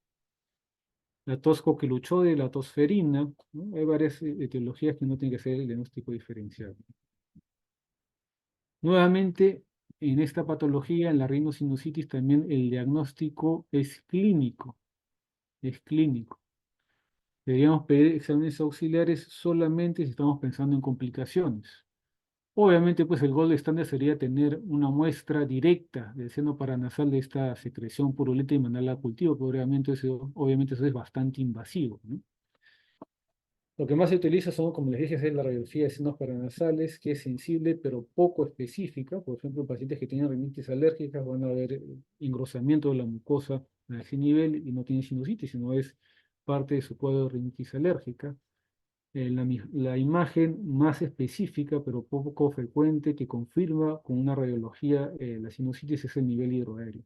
la tos coquiluchoide, la tos ferina, ¿no? Hay varias etiologías que no tienen que ser el diagnóstico diferencial. Nuevamente, en esta patología, en la rinosinusitis, también el diagnóstico es clínico, es clínico. Deberíamos pedir exámenes auxiliares solamente si estamos pensando en complicaciones. Obviamente, pues el gold estándar sería tener una muestra directa del seno paranasal de esta secreción purulenta y mandarla a cultivo, pero obviamente eso es bastante invasivo, ¿no? Lo que más se utiliza son, como les dije, es la radiografía de senos paranasales, que es sensible pero poco específica. Por ejemplo, pacientes que tienen rinitis alérgicas van a ver engrosamiento de la mucosa a ese nivel y no tienen sinusitis, sino es parte de su cuadro de rinitis alérgica. La imagen más específica, pero poco frecuente, que confirma con una radiología la sinusitis es el nivel hidroaéreo.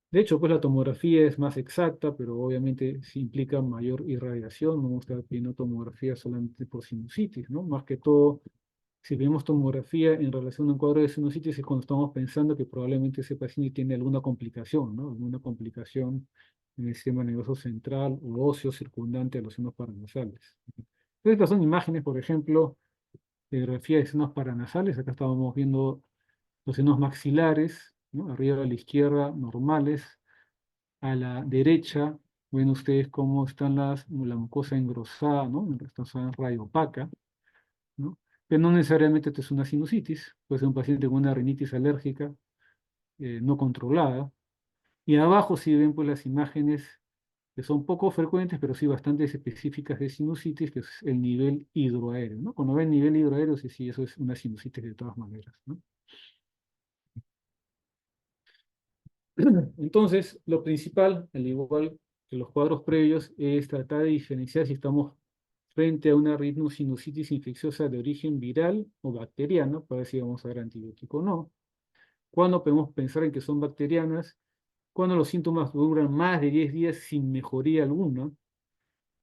De hecho, pues la tomografía es más exacta, pero obviamente sí implica mayor irradiación. No vamos a estar pidiendo tomografía solamente por sinusitis, ¿no? Más que todo, si vemos tomografía en relación a un cuadro de sinusitis es cuando estamos pensando que probablemente ese paciente tiene alguna complicación, ¿no? Alguna complicación en el sistema nervioso central o óseo circundante a los senos paranasales. Entonces, estas son imágenes, por ejemplo, de radiografía de senos paranasales. Acá estábamos viendo los senos maxilares, ¿no? Arriba a la izquierda, normales. A la derecha, ven ustedes cómo están la mucosa engrosada, ¿no? Está radio opaca, ¿no? Pero no necesariamente esto es una sinusitis, puede ser un paciente con una rinitis alérgica no controlada. Y abajo sí ven pues las imágenes que son poco frecuentes, pero sí bastante específicas de sinusitis, que es el nivel hidroaéreo, ¿no? Cuando ven nivel hidroaéreo, sí, eso es una sinusitis de todas maneras, ¿no? Entonces, lo principal, al igual que los cuadros previos, es tratar de diferenciar si estamos frente a una rhinosinusitis infecciosa de origen viral o bacteriano, para ver si vamos a dar antibiótico o no. ¿Cuándo podemos pensar en que son bacterianas? Cuando los síntomas duran más de 10 días sin mejoría alguna,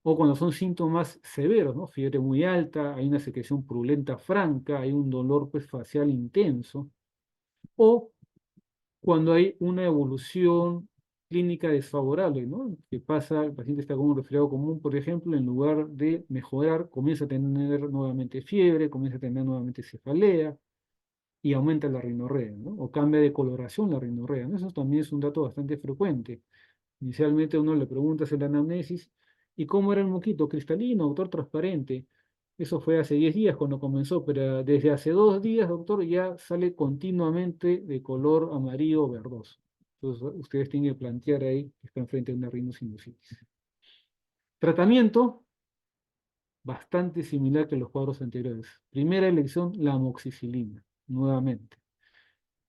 o cuando son síntomas severos, ¿no? Fiebre muy alta, hay una secreción purulenta franca, hay un dolor pues, facial intenso, o cuando hay una evolución clínica desfavorable, ¿no? Que pasa, el paciente está con un resfriado común, por ejemplo, en lugar de mejorar, comienza a tener nuevamente fiebre, comienza a tener nuevamente cefalea y aumenta la rinorrea, ¿no? O cambia de coloración la rinorrea, ¿no? Eso también es un dato bastante frecuente. Inicialmente uno le pregunta en la anamnesis, ¿y cómo era el moquito? ¿Cristalino, doctor, transparente? Eso fue hace 10 días cuando comenzó, pero desde hace 2 días, doctor, ya sale continuamente de color amarillo o verdoso. Entonces, ustedes tienen que plantear ahí que están frente a una rinosinusitis. Tratamiento, bastante similar que los cuadros anteriores. Primera elección, la amoxicilina, nuevamente.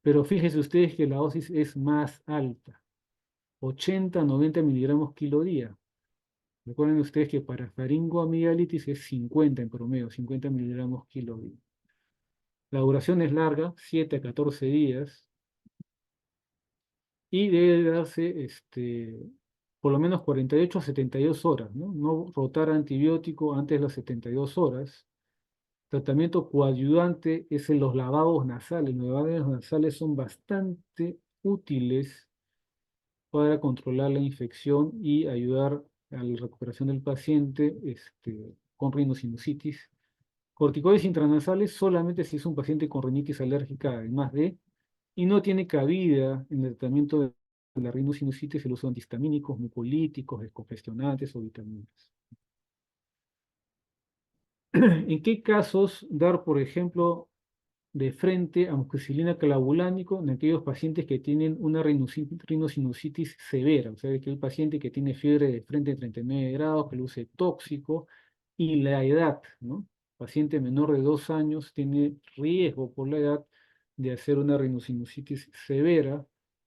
Pero fíjense ustedes que la dosis es más alta, 80-90 miligramos kilo día. Recuerden ustedes que para faringoamigdalitis es 50 en promedio, 50 miligramos kilo día. La duración es larga, 7 a 14 días, y debe darse por lo menos 48 a 72 horas, ¿no? No rotar antibiótico antes de las 72 horas. Tratamiento coadyuvante es en los lavados nasales. Los lavados nasales son bastante útiles para controlar la infección y ayudar a la recuperación del paciente con rinosinusitis. Corticoides intranasales solamente si es un paciente con rinitis alérgica, además de, y no tiene cabida en el tratamiento de la rinosinusitis el uso de antihistamínicos, mucolíticos, descongestionantes o vitaminas. ¿En qué casos dar, por ejemplo, de frente amoxicilina clavulánico en aquellos pacientes que tienen una rinosinusitis severa? O sea, aquel paciente que tiene fiebre de frente de 39 grados, que luce tóxico, y la edad, ¿no? Paciente menor de 2 años tiene riesgo por la edad de hacer una rinosinusitis severa.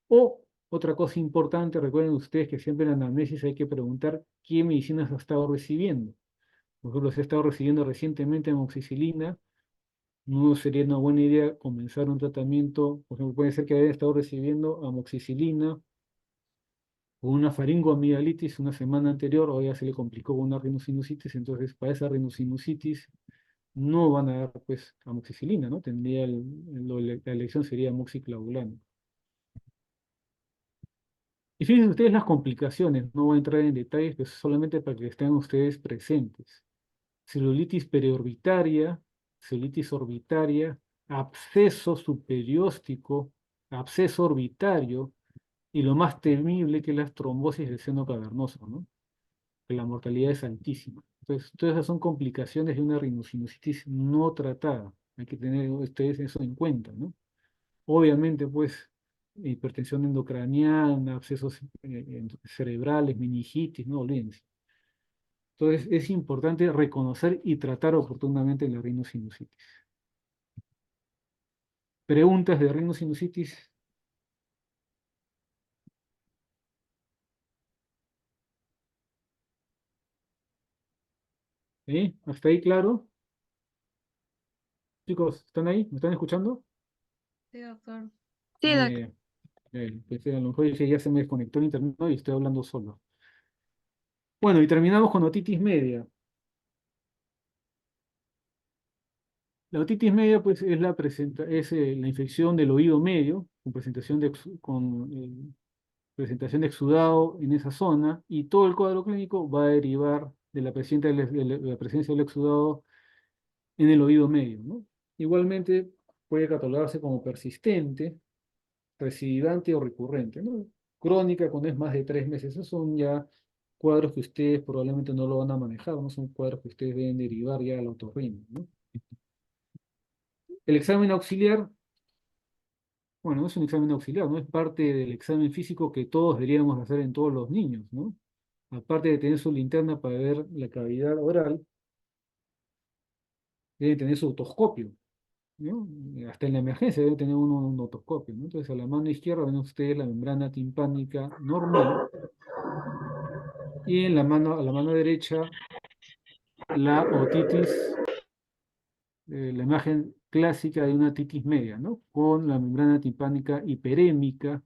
O, otra cosa importante, recuerden ustedes que siempre en la anamnesis hay que preguntar qué medicinas ha estado recibiendo. Por ejemplo, si ha estado recibiendo recientemente amoxicilina, no sería una buena idea comenzar un tratamiento. Por ejemplo, puede ser que haya estado recibiendo amoxicilina o una faringoamigdalitis una semana anterior, o ya se le complicó una rinosinusitis, entonces para esa rinosinusitis no van a dar pues amoxicilina, ¿no? La elección sería amoxiclavulana. Y fíjense ustedes las complicaciones, no voy a entrar en detalles, pero solamente para que estén ustedes presentes. Celulitis periorbitaria, celulitis orbitaria, absceso superióstico, absceso orbitario, y lo más temible que es la trombosis del seno cavernoso, ¿no? Que la mortalidad es altísima. Entonces, todas esas son complicaciones de una rinosinusitis no tratada. Hay que tener ustedes eso en cuenta, ¿no? Obviamente, pues, hipertensión endocraniana, abscesos cerebrales, meningitis, no olvídense. Entonces, es importante reconocer y tratar oportunamente la rinosinusitis. Preguntas de rinosinusitis. ¿Sí? ¿Hasta ahí claro? Chicos, ¿están ahí? ¿Me están escuchando? Sí, doctor. Sí, Sí, Ah, doctor. ya, ya. Pensé, a lo mejor dije, ya se me desconectó el internet y estoy hablando solo. Bueno, y terminamos con otitis media. La otitis media, pues, es la infección del oído medio, con presentación de exudado en esa zona, y todo el cuadro clínico va a derivar de la presencia del exudado en el oído medio, ¿no? Igualmente, puede catalogarse como persistente, recidivante o recurrente, ¿no? Crónica, cuando es más de 3 meses. Esos son ya cuadros que ustedes probablemente no lo van a manejar, no son cuadros que ustedes deben derivar ya al otorrino, ¿no? El examen auxiliar, bueno, no es un examen auxiliar, no es parte del examen físico que todos deberíamos hacer en todos los niños, ¿no? Aparte de tener su linterna para ver la cavidad oral, deben tener su otoscopio. ¿no? Hasta en la emergencia debe tener uno un otoscopio, ¿no? Entonces, a la mano izquierda ven ustedes la membrana timpánica normal y a la mano derecha la otitis, la imagen clásica de una otitis media, ¿no? Con la membrana timpánica hiperémica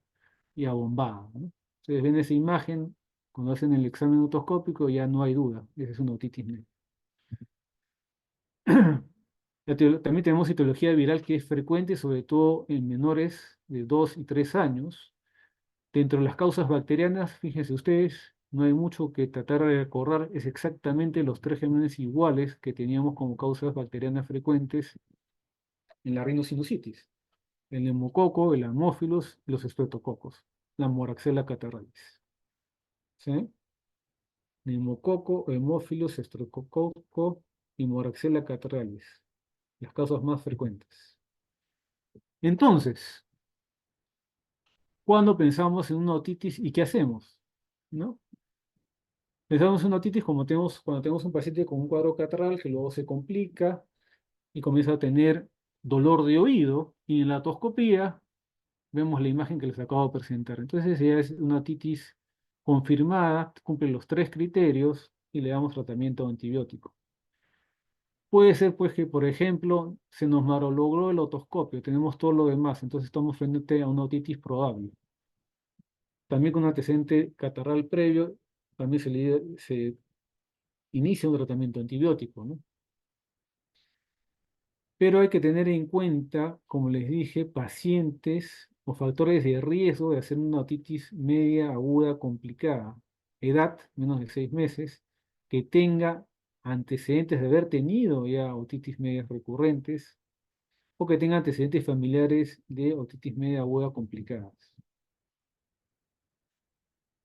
y abombada, ¿no? Ustedes ven esa imagen, cuando hacen el examen otoscópico ya no hay duda, esa es una otitis media. También tenemos etiología viral que es frecuente, sobre todo en menores de 2 y 3 años. Dentro de las causas bacterianas, fíjense ustedes, no hay mucho que tratar de recordar, es exactamente los 3 gérmenes iguales que teníamos como causas bacterianas frecuentes en la rinosinusitis: el neumococo, el Haemophilus y los estreptococos, la Moraxella catarrhalis. ¿Sí? Neumococo, Haemophilus, estreptococo y Moraxella catarrhalis, las causas más frecuentes. Entonces, cuando pensamos en una otitis, ¿y qué hacemos? ¿No? Pensamos en una otitis cuando tenemos un paciente con un cuadro catarral que luego se complica y comienza a tener dolor de oído, y en la otoscopía vemos la imagen que les acabo de presentar. Entonces ya es una otitis confirmada, cumple los 3 criterios y le damos tratamiento antibiótico. Puede ser pues que, por ejemplo, se nos malogró el otoscopio, tenemos todo lo demás, entonces estamos frente a una otitis probable. También con un antecedente catarral previo, también se inicia un tratamiento antibiótico, ¿no? Pero hay que tener en cuenta, como les dije, pacientes o factores de riesgo de hacer una otitis media aguda complicada. Edad, menos de 6 meses, que tenga antecedentes de haber tenido ya otitis medias recurrentes o que tenga antecedentes familiares de otitis media aguda complicadas.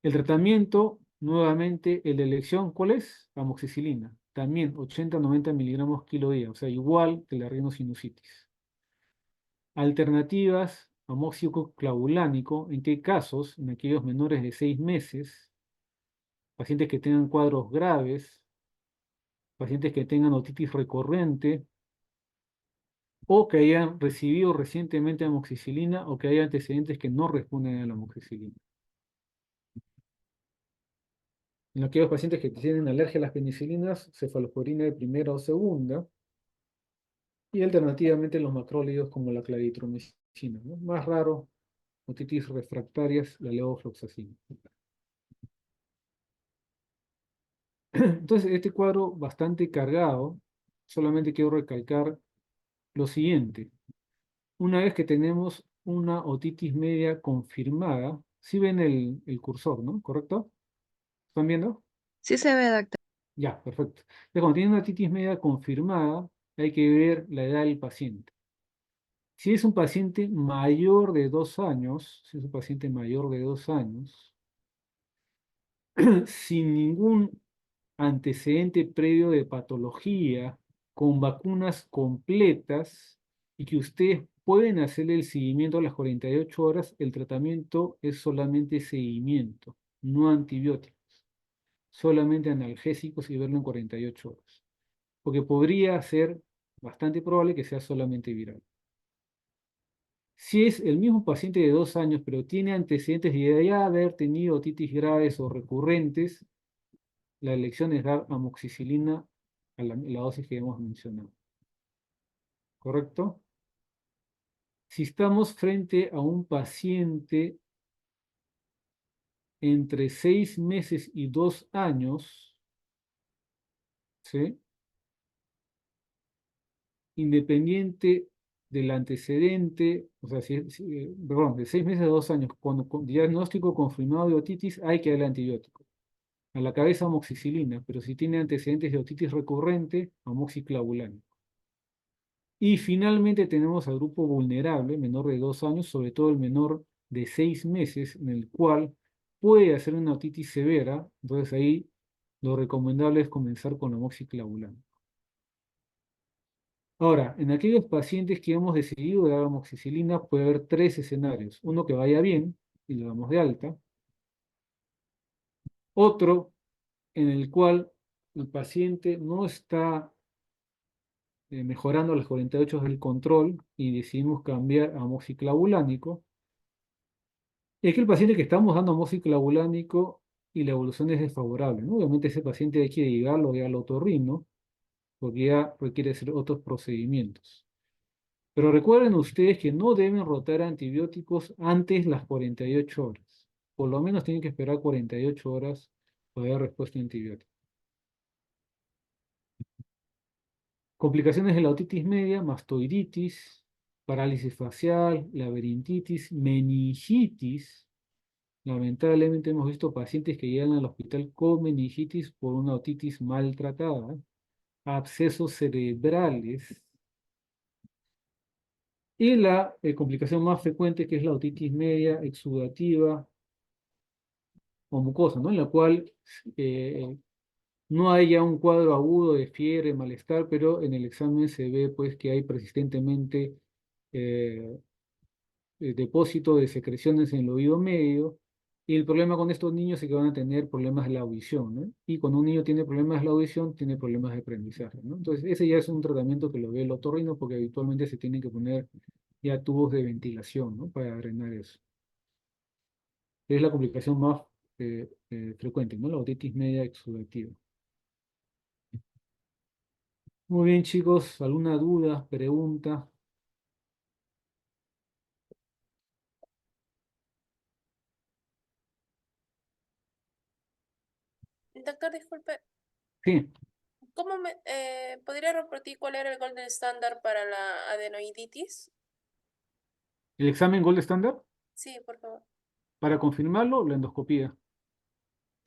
El tratamiento, nuevamente, el de elección, ¿cuál es? Amoxicilina. También 80-90 miligramos kilo día, o sea, igual que la rinosinusitis. Alternativas, amoxicilina clavulánico. ¿En qué casos? En aquellos menores de 6 meses, pacientes que tengan cuadros graves, pacientes que tengan otitis recurrente, o que hayan recibido recientemente amoxicilina, o que haya antecedentes que no responden a la amoxicilina. En aquellos pacientes que tienen alergia a las penicilinas, cefalosporina de primera o segunda, y alternativamente los macrólidos como la claritromicina, ¿no? Más raro, otitis refractarias, la levofloxacina. Entonces, este cuadro bastante cargado, solamente quiero recalcar lo siguiente. Una vez que tenemos una otitis media confirmada, si ven el cursor, ¿no? ¿Correcto? ¿Están viendo? Sí se ve, doctor. Ya, perfecto. Entonces, cuando tienen una otitis media confirmada, hay que ver la edad del paciente. Si es un paciente mayor de 2 años, si es un paciente mayor de 2 años, sin ningún antecedente previo de patología, con vacunas completas y que ustedes pueden hacerle el seguimiento a las 48 horas, el tratamiento es solamente seguimiento, no antibióticos, solamente analgésicos y verlo en 48 horas, porque podría ser bastante probable que sea solamente viral. Si es el mismo paciente de 2 años, pero tiene antecedentes de ya haber tenido otitis graves o recurrentes, la elección es dar amoxicilina a la dosis que hemos mencionado. ¿Correcto? Si estamos frente a un paciente entre 6 meses y 2 años, ¿sí? Independiente del antecedente, o sea, perdón, de 6 meses a 2 años, cuando con diagnóstico confirmado de otitis, hay que darle antibiótico. A la cabeza amoxicilina, pero si tiene antecedentes de otitis recurrente, amoxiclavulánico. Y finalmente tenemos al grupo vulnerable, menor de 2 años, sobre todo el menor de 6 meses, en el cual puede hacer una otitis severa. Entonces ahí lo recomendable es comenzar con amoxiclavulánico. Ahora, en aquellos pacientes que hemos decidido dar amoxicilina, puede haber 3 escenarios. Uno que vaya bien y lo damos de alta. Otro en el cual el paciente no está mejorando las 48 del control y decidimos cambiar a amoxiclavulánico. Es que el paciente que estamos dando amoxiclavulánico y la evolución es desfavorable, ¿no? Obviamente ese paciente hay que llevarlo ya al otorrino porque ya requiere hacer otros procedimientos. Pero recuerden ustedes que no deben rotar antibióticos antes las 48 horas. Por lo menos tienen que esperar 48 horas para dar respuesta antibiótica. Complicaciones de la otitis media, mastoiditis, parálisis facial, laberintitis, meningitis. Lamentablemente hemos visto pacientes que llegan al hospital con meningitis por una otitis maltratada, abscesos cerebrales. Y la complicación más frecuente, que es la otitis media exudativa o mucosa, ¿no? En la cual no hay ya un cuadro agudo de fiebre, malestar, pero en el examen se ve pues que hay persistentemente eh, depósito de secreciones en el oído medio. Y el problema con estos niños es que van a tener problemas de la audición, ¿no? Y cuando un niño tiene problemas de la audición, tiene problemas de aprendizaje, ¿no? Entonces, ese ya es un tratamiento que lo ve el otorrino porque habitualmente se tienen que poner ya tubos de ventilación, ¿no? Para drenar eso. Es la complicación más frecuente, ¿no? La otitis media exudativa. Muy bien, chicos. ¿Alguna duda, pregunta? Doctor, disculpe, Sí. ¿cómo podría repetir cuál era el golden estándar para la adenoiditis? ¿El examen Gold Standard? Sí, por favor. Para confirmarlo, la endoscopía.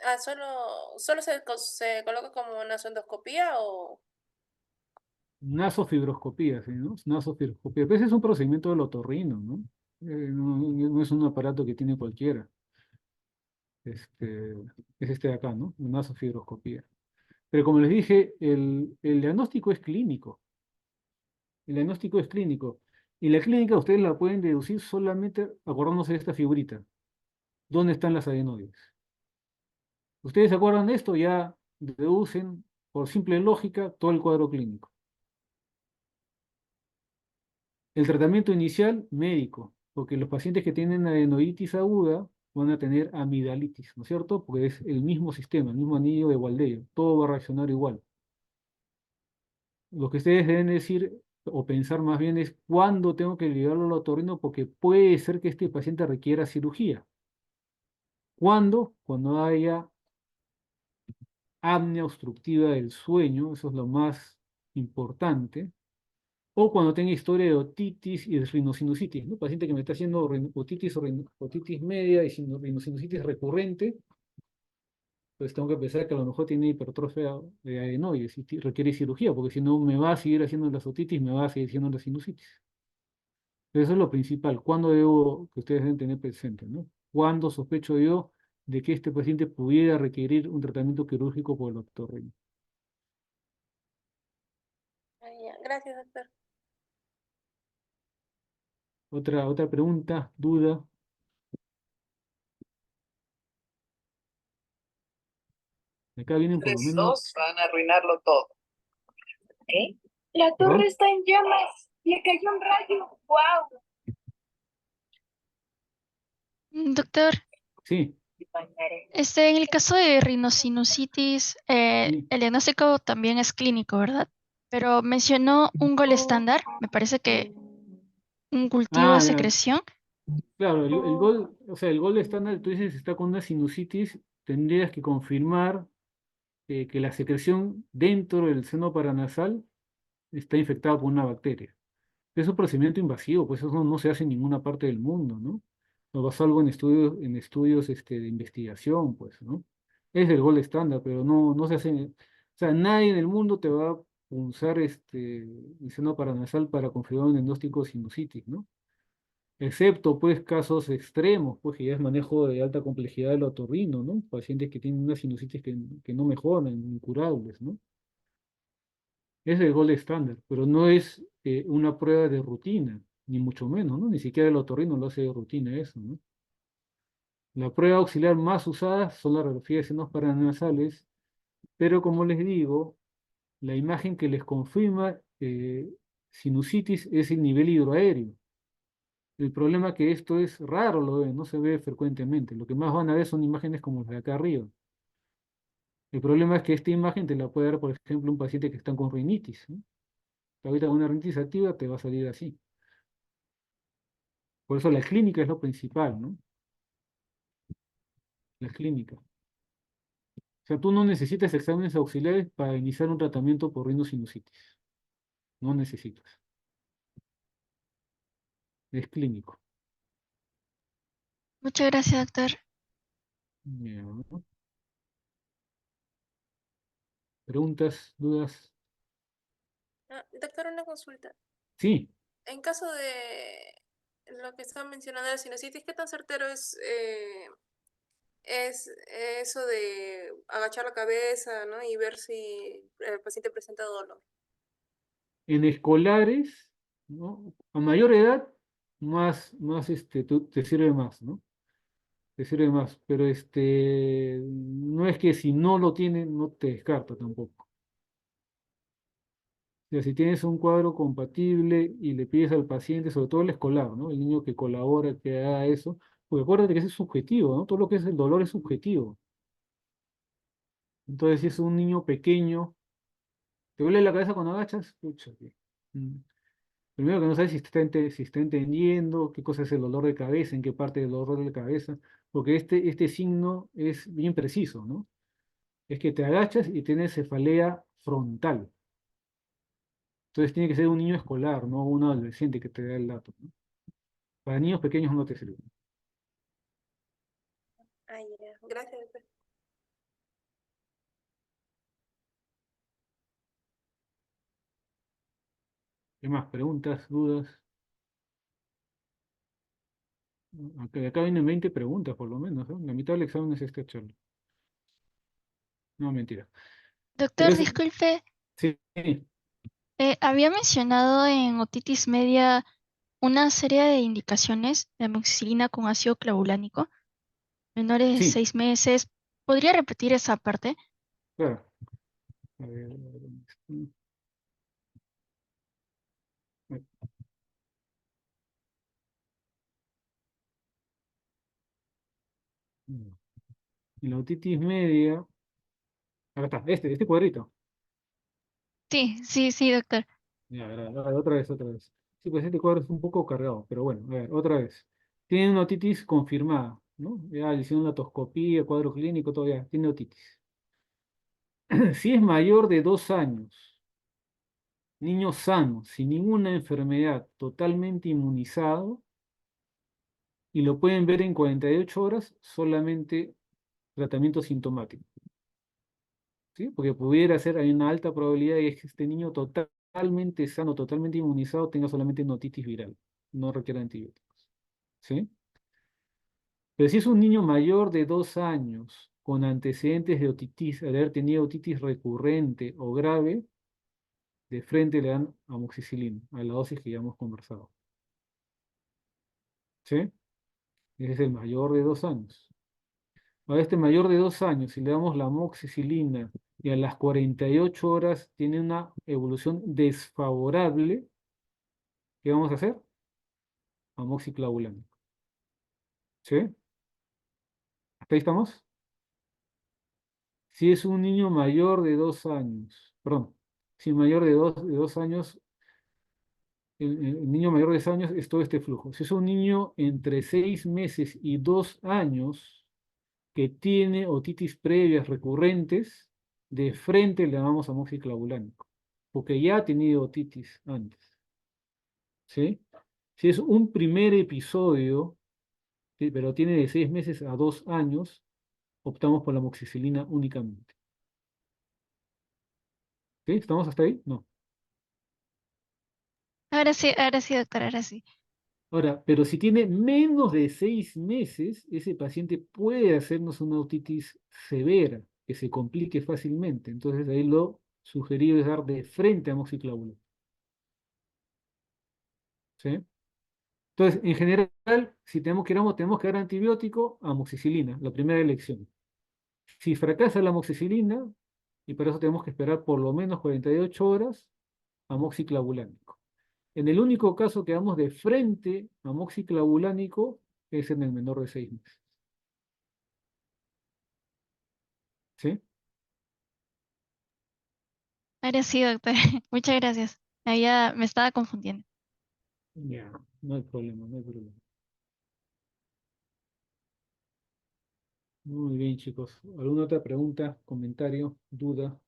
Ah, ¿solo se coloca como nasoendoscopía o...? Nasofibroscopía, ¿sí, no? Nasofibroscopía. Pero ese es un procedimiento del otorrino, ¿no? No es un aparato que tiene cualquiera. Este, es este de acá, ¿no? Nasofibroscopía. Pero como les dije, el diagnóstico es clínico. El diagnóstico es clínico. Y la clínica ustedes la pueden deducir solamente acordándose de esta figurita. ¿Dónde están las adenoides? Ustedes se acuerdan de esto, ya deducen por simple lógica todo el cuadro clínico. El tratamiento inicial, médico, porque los pacientes que tienen adenoiditis aguda van a tener amigdalitis, ¿no es cierto? Porque es el mismo sistema, el mismo anillo de Waldeyer, todo va a reaccionar igual. Lo que ustedes deben decir o pensar más bien es cuándo tengo que llevarlo al otorrino porque puede ser que este paciente requiera cirugía. ¿Cuándo? Cuando haya apnea obstructiva del sueño, eso es lo más importante, o cuando tenga historia de otitis y de rinosinusitis, ¿no? Paciente que me está haciendo otitis o otitis media y rinosinusitis recurrente, pues tengo que pensar que a lo mejor tiene hipertrofia de adenoides y requiere cirugía, porque si no me va a seguir haciendo las otitis, me va a seguir haciendo la sinusitis. Eso es lo principal. ¿Cuándo debo, que ustedes deben tener presente, ¿no? ¿Cuándo sospecho yo de que este paciente pudiera requerir un tratamiento quirúrgico por el otorrino? Ah, ya. Gracias, doctor. Otra pregunta, duda. Acá vienen por lo menos. Dos van a arruinarlo todo. ¿Qué? La ¿Perdón? torre está en llamas. Le cayó un rayo. ¡Wow! Doctor, Sí, en el caso de rinosinusitis, sí. el diagnóstico también es clínico, ¿verdad? Pero mencionó un gol estándar, me parece que un cultivo de Ah, ya. secreción. Claro, el gol, o sea, el gol estándar, tú dices, está con una sinusitis, tendrías que confirmar que la secreción dentro del seno paranasal está infectada por una bacteria. Es un procedimiento invasivo, pues eso no se hace en ninguna parte del mundo, ¿no? No, salvo en estudios de investigación, pues, ¿no? Es el gol estándar, pero no se hace, o sea, nadie en el mundo te va a punzar el seno paranasal para confirmar un diagnóstico de sinusitis, ¿no? Excepto, pues, casos extremos, pues, que ya es manejo de alta complejidad del otorrino, ¿no? Pacientes que tienen una sinusitis que no mejoran, incurables, ¿no? Es el gol estándar, pero no es una prueba de rutina, ni mucho menos, ¿no? Ni siquiera el otorrino lo hace de rutina eso, ¿no? La prueba auxiliar más usada son las radiografías de senos paranasales, pero como les digo, la imagen que les confirma sinusitis es el nivel hidroaéreo. El problema es que esto es raro, lo ven, no se ve frecuentemente. Lo que más van a ver son imágenes como las de acá arriba. El problema es que esta imagen te la puede dar, por ejemplo, un paciente que está con rinitis, ¿no? Ahorita con una rinitis activa te va a salir así. Por eso la clínica es lo principal, ¿no? La clínica. O sea, tú no necesitas exámenes auxiliares para iniciar un tratamiento por rinosinusitis. No necesitas. Es clínico. Muchas gracias, doctor. Ya. ¿Preguntas, dudas? Doctor, una consulta. Sí, En caso de lo que estaba mencionando de la sinusitis, ¿qué tan certero es eso de agachar la cabeza, ¿no? Y ver si el paciente presenta dolor? en escolares, ¿no? A mayor edad, te sirve más, ¿no? Te sirve más, pero no es que si no lo tienen, no te descarta tampoco. O sea, si tienes un cuadro compatible y le pides al paciente, sobre todo el escolar, ¿no? El niño que colabora, que haga eso, porque acuérdate que eso es subjetivo, ¿no? Todo lo que es el dolor es subjetivo. Entonces, si es un niño pequeño, ¿te duele la cabeza cuando agachas? Pucha, mm, primero que no sabes si está entendiendo qué cosa es el dolor de cabeza, en qué parte del dolor de cabeza, porque este signo es bien preciso, ¿no? Es que te agachas y tienes cefalea frontal. Entonces tiene que ser un niño escolar, no un adolescente que te dé el dato, ¿no? Para niños pequeños no te sirve. Ah, ya. Gracias, doctor. ¿Qué más? ¿Preguntas, dudas? Acá vienen 20 preguntas por lo menos, ¿no? La mitad del examen es esta charla. No, mentira. Pero Doctor, es, disculpe, sí, había mencionado en otitis media una serie de indicaciones de amoxicilina con ácido clavulánico, menores de sí, 6 meses. ¿Podría repetir esa parte? claro. A ver, ¿dónde está? En la otitis media, acá está, este cuadrito. Sí, sí, sí, doctor. Ya, a ver, otra vez, otra vez. Sí, pues este cuadro es un poco cargado, pero bueno, a ver, otra vez. Tiene una otitis confirmada, ¿no? Ya le hicieron la toscopía, cuadro clínico, todavía tiene otitis. Si es mayor de 2 años, niño sano, sin ninguna enfermedad, totalmente inmunizado, y lo pueden ver en 48 horas, solamente tratamiento sintomático. ¿Sí? Porque pudiera ser, hay una alta probabilidad de que este niño totalmente sano, totalmente inmunizado, tenga solamente una otitis viral, no requiere antibióticos. ¿Sí? Pero si es un niño mayor de 2 años con antecedentes de otitis, de haber tenido otitis recurrente o grave, de frente le dan amoxicilina, a la dosis que ya hemos conversado. ¿Sí? Ese es el mayor de 2 años. A este mayor de 2 años, si le damos la amoxicilina y a las 48 horas tiene una evolución desfavorable, ¿qué vamos a hacer? Amoxiclavulánico. ¿Sí? ¿Hasta ahí estamos? Si es un niño mayor de 2 años, perdón, si mayor de dos años, el niño mayor de 2 años es todo este flujo. Si es un niño entre 6 meses y 2 años que tiene otitis previas recurrentes, de frente le llamamos amoxiclavulánico, porque ya ha tenido otitis antes. ¿Sí? Si es un primer episodio, ¿sí? Pero tiene de 6 meses a 2 años, optamos por la amoxicilina únicamente. ¿Sí? ¿Estamos hasta ahí? No. Ahora sí, doctor, ahora sí. Ahora, pero si tiene menos de 6 meses, ese paciente puede hacernos una otitis severa, que se complique fácilmente. Entonces ahí lo sugerido es dar de frente a amoxiclavulánico. ¿Sí? Entonces, en general, si tenemos que dar antibiótico, amoxicilina, la primera elección. Si fracasa la amoxicilina, y para eso tenemos que esperar por lo menos 48 horas, amoxiclavulánico. En el único caso que vamos de frente a amoxiclavulánico es en el menor de 6 meses. ¿Sí? Ahora sí, doctor. Muchas gracias. Ya me estaba confundiendo. Ya, no hay problema, no hay problema. Muy bien, chicos. ¿Alguna otra pregunta, comentario, duda?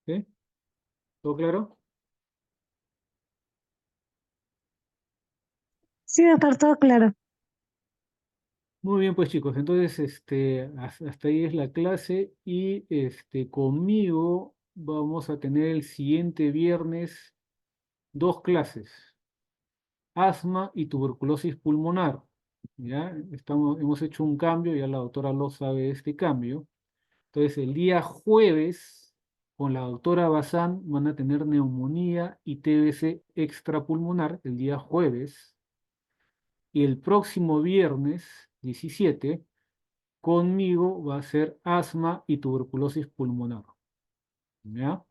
¿Sí? ¿Todo claro? Sí, doctor, todo claro. Muy bien, pues chicos, entonces hasta ahí es la clase y conmigo vamos a tener el siguiente viernes 2 clases, asma y tuberculosis pulmonar. ¿Ya? Hemos hecho un cambio, ya la doctora lo sabe de este cambio. Entonces el día jueves con la doctora Bazán van a tener neumonía y TBC extrapulmonar el día jueves y el próximo viernes 17 conmigo va a ser asma y tuberculosis pulmonar. ¿Ya?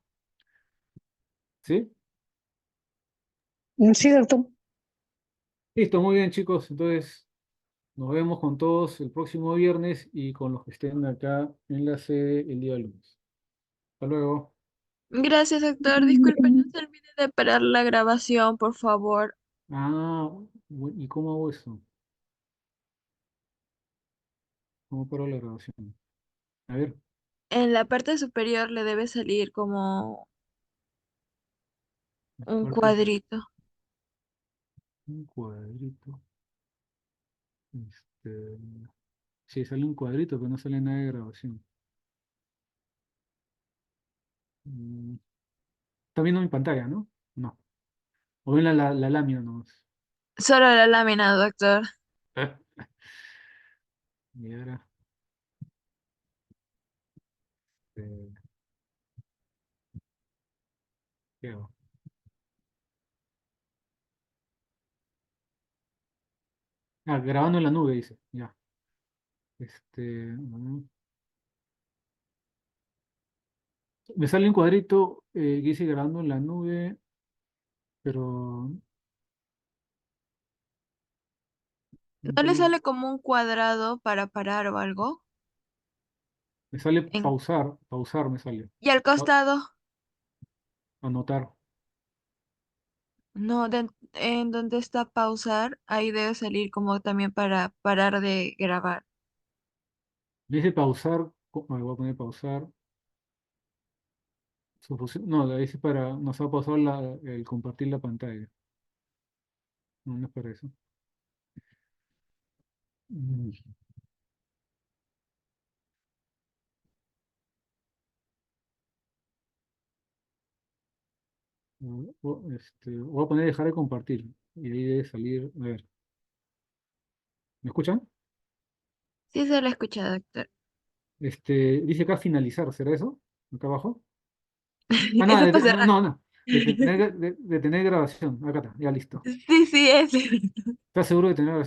¿Sí? Sí, doctor. Listo, muy bien, chicos. Entonces, nos vemos con todos el próximo viernes y con los que estén acá en la sede el día lunes. Hasta luego. Gracias, doctor. Disculpe, no se olvide de parar la grabación, por favor. Ah, ¿y cómo hago eso? ¿Cómo paro la grabación? A ver, En la parte superior le debe salir como un parte, cuadrito. un cuadrito. Este, sí, sale un cuadrito, pero no sale nada de grabación. Mm, Está viendo mi pantalla, ¿no? No. O ven la lámina nomás. Solo la lámina, doctor. Y ahora, eh, ¿qué hago? Ah, grabando en la nube, dice. Ya. Me sale un cuadrito que dice grabando en la nube, pero no ¿No le sale, sale como un cuadrado para parar o algo? me sale En... pausar me sale. Y al Pa- costado, Anotar. no, en donde está pausar, ahí debe salir como también para parar de grabar. Dice pausar, me voy a poner pausar. No, la dice para, nos ha pausado el compartir la pantalla. No, no es para eso. Mm, Voy a poner dejar de compartir. Y ahí debe salir, a ver, ¿me escuchan? Sí se lo escucha, doctor. Dice acá finalizar, ¿será eso? Acá abajo. Ah, no, Eso para no, cerrar. no, no. Detener grabación. Acá está, ya listo. Sí, sí, es. ¿Estás seguro de tener grabación?